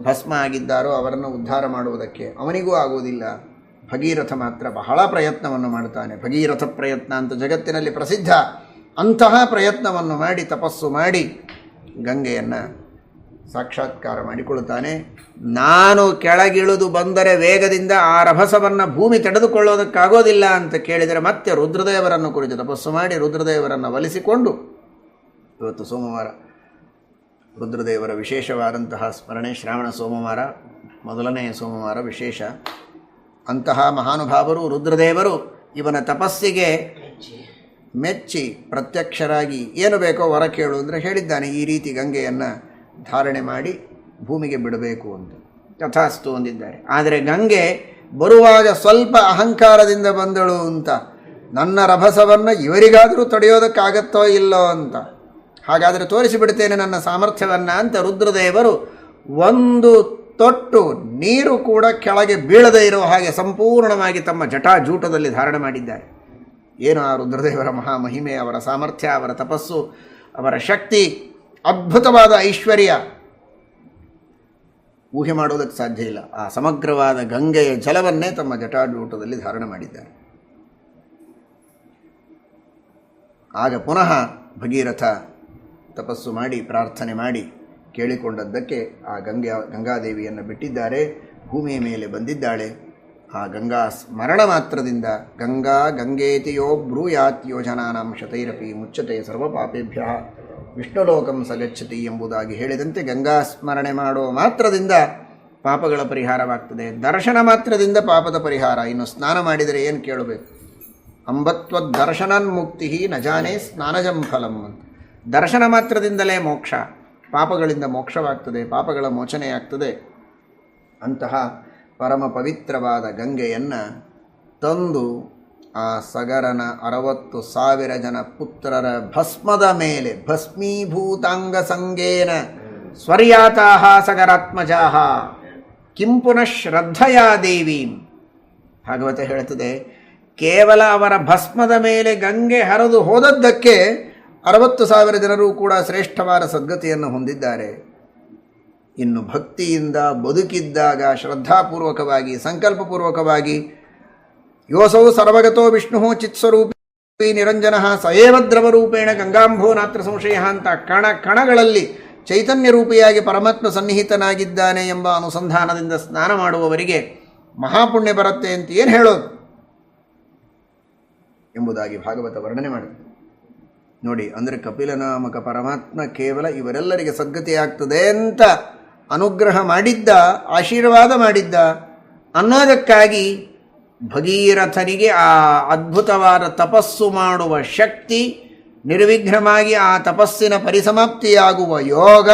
ಭಸ್ಮ ಆಗಿದ್ದಾರೋ ಅವರನ್ನು ಉದ್ಧಾರ ಮಾಡುವುದಕ್ಕೆ ಅವನಿಗೂ ಆಗುವುದಿಲ್ಲ. ಭಗೀರಥ ಮಾತ್ರ ಬಹಳ ಪ್ರಯತ್ನವನ್ನು ಮಾಡ್ತಾನೆ. ಭಗೀರಥ ಪ್ರಯತ್ನ ಅಂತ ಜಗತ್ತಿನಲ್ಲಿ ಪ್ರಸಿದ್ಧ. ಅಂತಹ ಪ್ರಯತ್ನವನ್ನು ಮಾಡಿ ತಪಸ್ಸು ಮಾಡಿ ಗಂಗೆಯನ್ನು ಸಾಕ್ಷಾತ್ಕಾರ ಮಾಡಿಕೊಳ್ಳುತ್ತಾನೆ. ನಾನು ಕೆಳಗಿಳಿದು ಬಂದರೆ ವೇಗದಿಂದ ಆ ರಭಸವನ್ನು ಭೂಮಿ ತಡೆದುಕೊಳ್ಳೋದಕ್ಕಾಗೋದಿಲ್ಲ ಅಂತ ಕೇಳಿದರೆ ಮತ್ತೆ ರುದ್ರದೇವರನ್ನು ಕುರಿತು ತಪಸ್ಸು ಮಾಡಿ ರುದ್ರದೇವರನ್ನು ಒಲಿಸಿಕೊಂಡು, ಇವತ್ತು ಸೋಮವಾರ ರುದ್ರದೇವರ ವಿಶೇಷವಾದಂತಹ ಸ್ಮರಣೆ, ಶ್ರಾವಣ ಸೋಮವಾರ ಮೊದಲನೆಯ ಸೋಮವಾರ ವಿಶೇಷ. ಅಂತಹ ಮಹಾನುಭಾವರು ರುದ್ರದೇವರು ಇವನ ತಪಸ್ಸಿಗೆ ಮೆಚ್ಚಿ ಪ್ರತ್ಯಕ್ಷರಾಗಿ ಏನು ಬೇಕೋ ವರ ಕೇಳು ಅಂದರೆ ಹೇಳಿದ್ದಾನೆ. ಈ ರೀತಿ ಗಂಗೆಯನ್ನು ಧಾರಣೆ ಮಾಡಿ ಭೂಮಿಗೆ ಬಿಡಬೇಕು ಅಂತ ತಥಾಸ್ತು ಹೊಂದಿದ್ದಾರೆ. ಆದರೆ ಗಂಗೆ ಬರುವಾಗ ಸ್ವಲ್ಪ ಅಹಂಕಾರದಿಂದ ಬಂದಳು ಅಂತ, ನನ್ನ ರಭಸವನ್ನು ಇವರಿಗಾದರೂ ತಡೆಯೋದಕ್ಕಾಗತ್ತೋ ಇಲ್ಲೋ ಅಂತ, ಹಾಗಾದರೆ ತೋರಿಸಿಬಿಡ್ತೇನೆ ನನ್ನ ಸಾಮರ್ಥ್ಯವನ್ನು ಅಂತ ರುದ್ರದೇವರು ಒಂದು ತೊಟ್ಟು ನೀರು ಕೂಡ ಕೆಳಗೆ ಬೀಳದೇ ಇರೋ ಹಾಗೆ ಸಂಪೂರ್ಣವಾಗಿ ತಮ್ಮ ಜಟಾಜೂಟದಲ್ಲಿ ಧಾರಣೆ ಮಾಡಿದ್ದಾರೆ. ಏನು ಆ ರುದ್ರದೇವರ ಮಹಾಮಹಿಮೆ, ಅವರ ಸಾಮರ್ಥ್ಯ, ಅವರ ತಪಸ್ಸು, ಅವರ ಶಕ್ತಿ, ಅದ್ಭುತವಾದ ಐಶ್ವರ್ಯ ಊಹೆ ಮಾಡೋದಕ್ಕೆ ಸಾಧ್ಯ ಇಲ್ಲ. ಆ ಸಮಗ್ರವಾದ ಗಂಗೆಯ ಜಲವನ್ನೇ ತಮ್ಮ ಜಟಾಜೂಟದಲ್ಲಿ ಧಾರಣೆ ಮಾಡಿದ್ದಾರೆ. ಆಗ ಪುನಃ ಭಗೀರಥ ತಪಸ್ಸು ಮಾಡಿ ಪ್ರಾರ್ಥನೆ ಮಾಡಿ ಕೇಳಿಕೊಂಡದ್ದಕ್ಕೆ ಆ ಗಂಗಾದೇವಿಯನ್ನು ಬಿಟ್ಟಿದ್ದಾರೆ. ಭೂಮಿಯ ಮೇಲೆ ಬಂದಿದ್ದಾಳೆ. ಆ ಗಂಗಾ ಸ್ಮರಣ ಮಾತ್ರದಿಂದ ಗಂಗೇತಿಯೋ ಬ್ರೂಯಾತ್ ಯೋಜನಾನಾಂ ಶತೈರಪಿ ಮುಚ್ಚತೆ ಸರ್ವಪಾಪೇಭ್ಯ ವಿಷ್ಣುಲೋಕಂ ಸಗಚ್ಚತಿ ಎಂಬುದಾಗಿ ಹೇಳಿದಂತೆ ಗಂಗಾ ಸ್ಮರಣೆ ಮಾಡುವ ಮಾತ್ರದಿಂದ ಪಾಪಗಳ ಪರಿಹಾರವಾಗ್ತದೆ. ದರ್ಶನ ಮಾತ್ರದಿಂದ ಪಾಪದ ಪರಿಹಾರ. ಇನ್ನು ಸ್ನಾನ ಮಾಡಿದರೆ ಏನು ಕೇಳಬೇಕು? ಅಂಬತ್ವದ್ ದರ್ಶನನ್ ಮುಕ್ತಿ ನಜಾನೇ ಸ್ನಾನಜಂ ಫಲಂ ಅಂತ. ದರ್ಶನ ಮಾತ್ರದಿಂದಲೇ ಮೋಕ್ಷ, ಪಾಪಗಳಿಂದ ಮೋಕ್ಷವಾಗ್ತದೆ, ಪಾಪಗಳ ಮೋಚನೆಯಾಗ್ತದೆ. ಅಂತಹ ಪರಮ ಪವಿತ್ರವಾದ ಗಂಗೆಯನ್ನು ತಂದು ಆ ಸಗರನ 60,000 ಜನ ಪುತ್ರರ ಭಸ್ಮದ ಮೇಲೆ ಭಸ್ಮೀಭೂತಾಂಗ ಸಂಗೇನ ಸ್ವರ್ಯಾತಾಹ ಸಗರಾತ್ಮಜಾಹ ಕಿಂ ಪುನಃ ಶ್ರದ್ಧಯಾ ದೇವೀಂ. ಭಾಗವತ ಹೇಳುತ್ತದೆ, ಕೇವಲ ಅವರ ಭಸ್ಮದ ಮೇಲೆ ಗಂಗೆ ಹರಿದು ಹೋದದ್ದಕ್ಕೆ 60,000 ಜನರು ಕೂಡ ಶ್ರೇಷ್ಠವಾದ ಸದ್ಗತಿಯನ್ನು ಹೊಂದಿದ್ದಾರೆ. ಇನ್ನು ಭಕ್ತಿಯಿಂದ ಬದುಕಿದ್ದಾಗ ಶ್ರದ್ಧಾಪೂರ್ವಕವಾಗಿ ಸಂಕಲ್ಪಪೂರ್ವಕವಾಗಿ ಯೋಸೌ ಸರ್ವಗತೋ ವಿಷ್ಣು ಚಿತ್ಸ್ವರೂಪಿ ನಿರಂಜನ ಸಯೇವ ದ್ರವರೂಪೇಣ ಗಂಗಾಂಭೋ ನಾತ್ರ ಸಂಶಯ ಅಂತ ಕಣಗಳಲ್ಲಿ ಚೈತನ್ಯ ರೂಪಿಯಾಗಿ ಪರಮಾತ್ಮ ಸನ್ನಿಹಿತನಾಗಿದ್ದಾನೆ ಎಂಬ ಅನುಸಂಧಾನದಿಂದ ಸ್ನಾನ ಮಾಡುವವರಿಗೆ ಮಹಾಪುಣ್ಯ ಬರುತ್ತೆ ಅಂತ ಏನು ಹೇಳೋದು ಎಂಬುದಾಗಿ ಭಾಗವತ ವರ್ಣನೆ ಮಾಡಿದೆ. ನೋಡಿ, ಅಂದರೆ ಕಪಿಲನಾಮಕ ಪರಮಾತ್ಮ ಕೇವಲ ಇವರೆಲ್ಲರಿಗೆ ಸದ್ಗತಿ ಆಗ್ತದೆ ಅಂತ ಅನುಗ್ರಹ ಮಾಡಿದ್ದ, ಆಶೀರ್ವಾದ ಮಾಡಿದ್ದ ಅನ್ನೋದಕ್ಕಾಗಿ ಭಗೀರಥನಿಗೆ ಆ ಅದ್ಭುತವಾದ ತಪಸ್ಸು ಮಾಡುವ ಶಕ್ತಿ, ನಿರ್ವಿಘ್ನವಾಗಿ ಆ ತಪಸ್ಸಿನ ಪರಿಸಮಾಪ್ತಿಯಾಗುವ ಯೋಗ,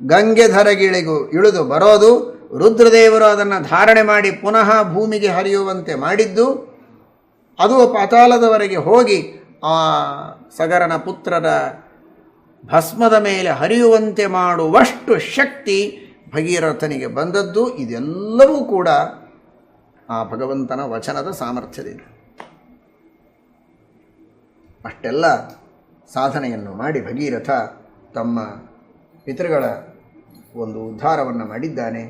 ಗಂಗೆ ಧರೆಗಿಳಿಗೂ ಇಳಿದು ಬರೋದು, ರುದ್ರದೇವರು ಅದನ್ನು ಧಾರಣೆ ಮಾಡಿ ಪುನಃ ಭೂಮಿಗೆ ಹರಿಯುವಂತೆ ಮಾಡಿದ್ದು, ಅದು ಪಾತಾಳದವರೆಗೆ ಹೋಗಿ ಆ ಸಗರನ ಪುತ್ರರ ಭಸ್ಮದ ಮೇಲೆ ಹರಿಯುವಂತೆ ಮಾಡುವಷ್ಟು ಶಕ್ತಿ ಭಗೀರಥನಿಗೆ ಬಂದದ್ದು. ಇದೆಲ್ಲವೂ ಕೂಡ ಆ ಭಗವಂತನ ವಚನದ ಸಾಮರ್ಥ್ಯದಿಂದ. ಅಷ್ಟೆಲ್ಲ ಸಾಧನೆಯನ್ನು ಮಾಡಿ ಭಗೀರಥ ತಮ್ಮ ಪಿತೃಗಳ ಒಂದು ಉದ್ಧಾರವನ್ನು ಮಾಡಿದ್ದಾನೆ.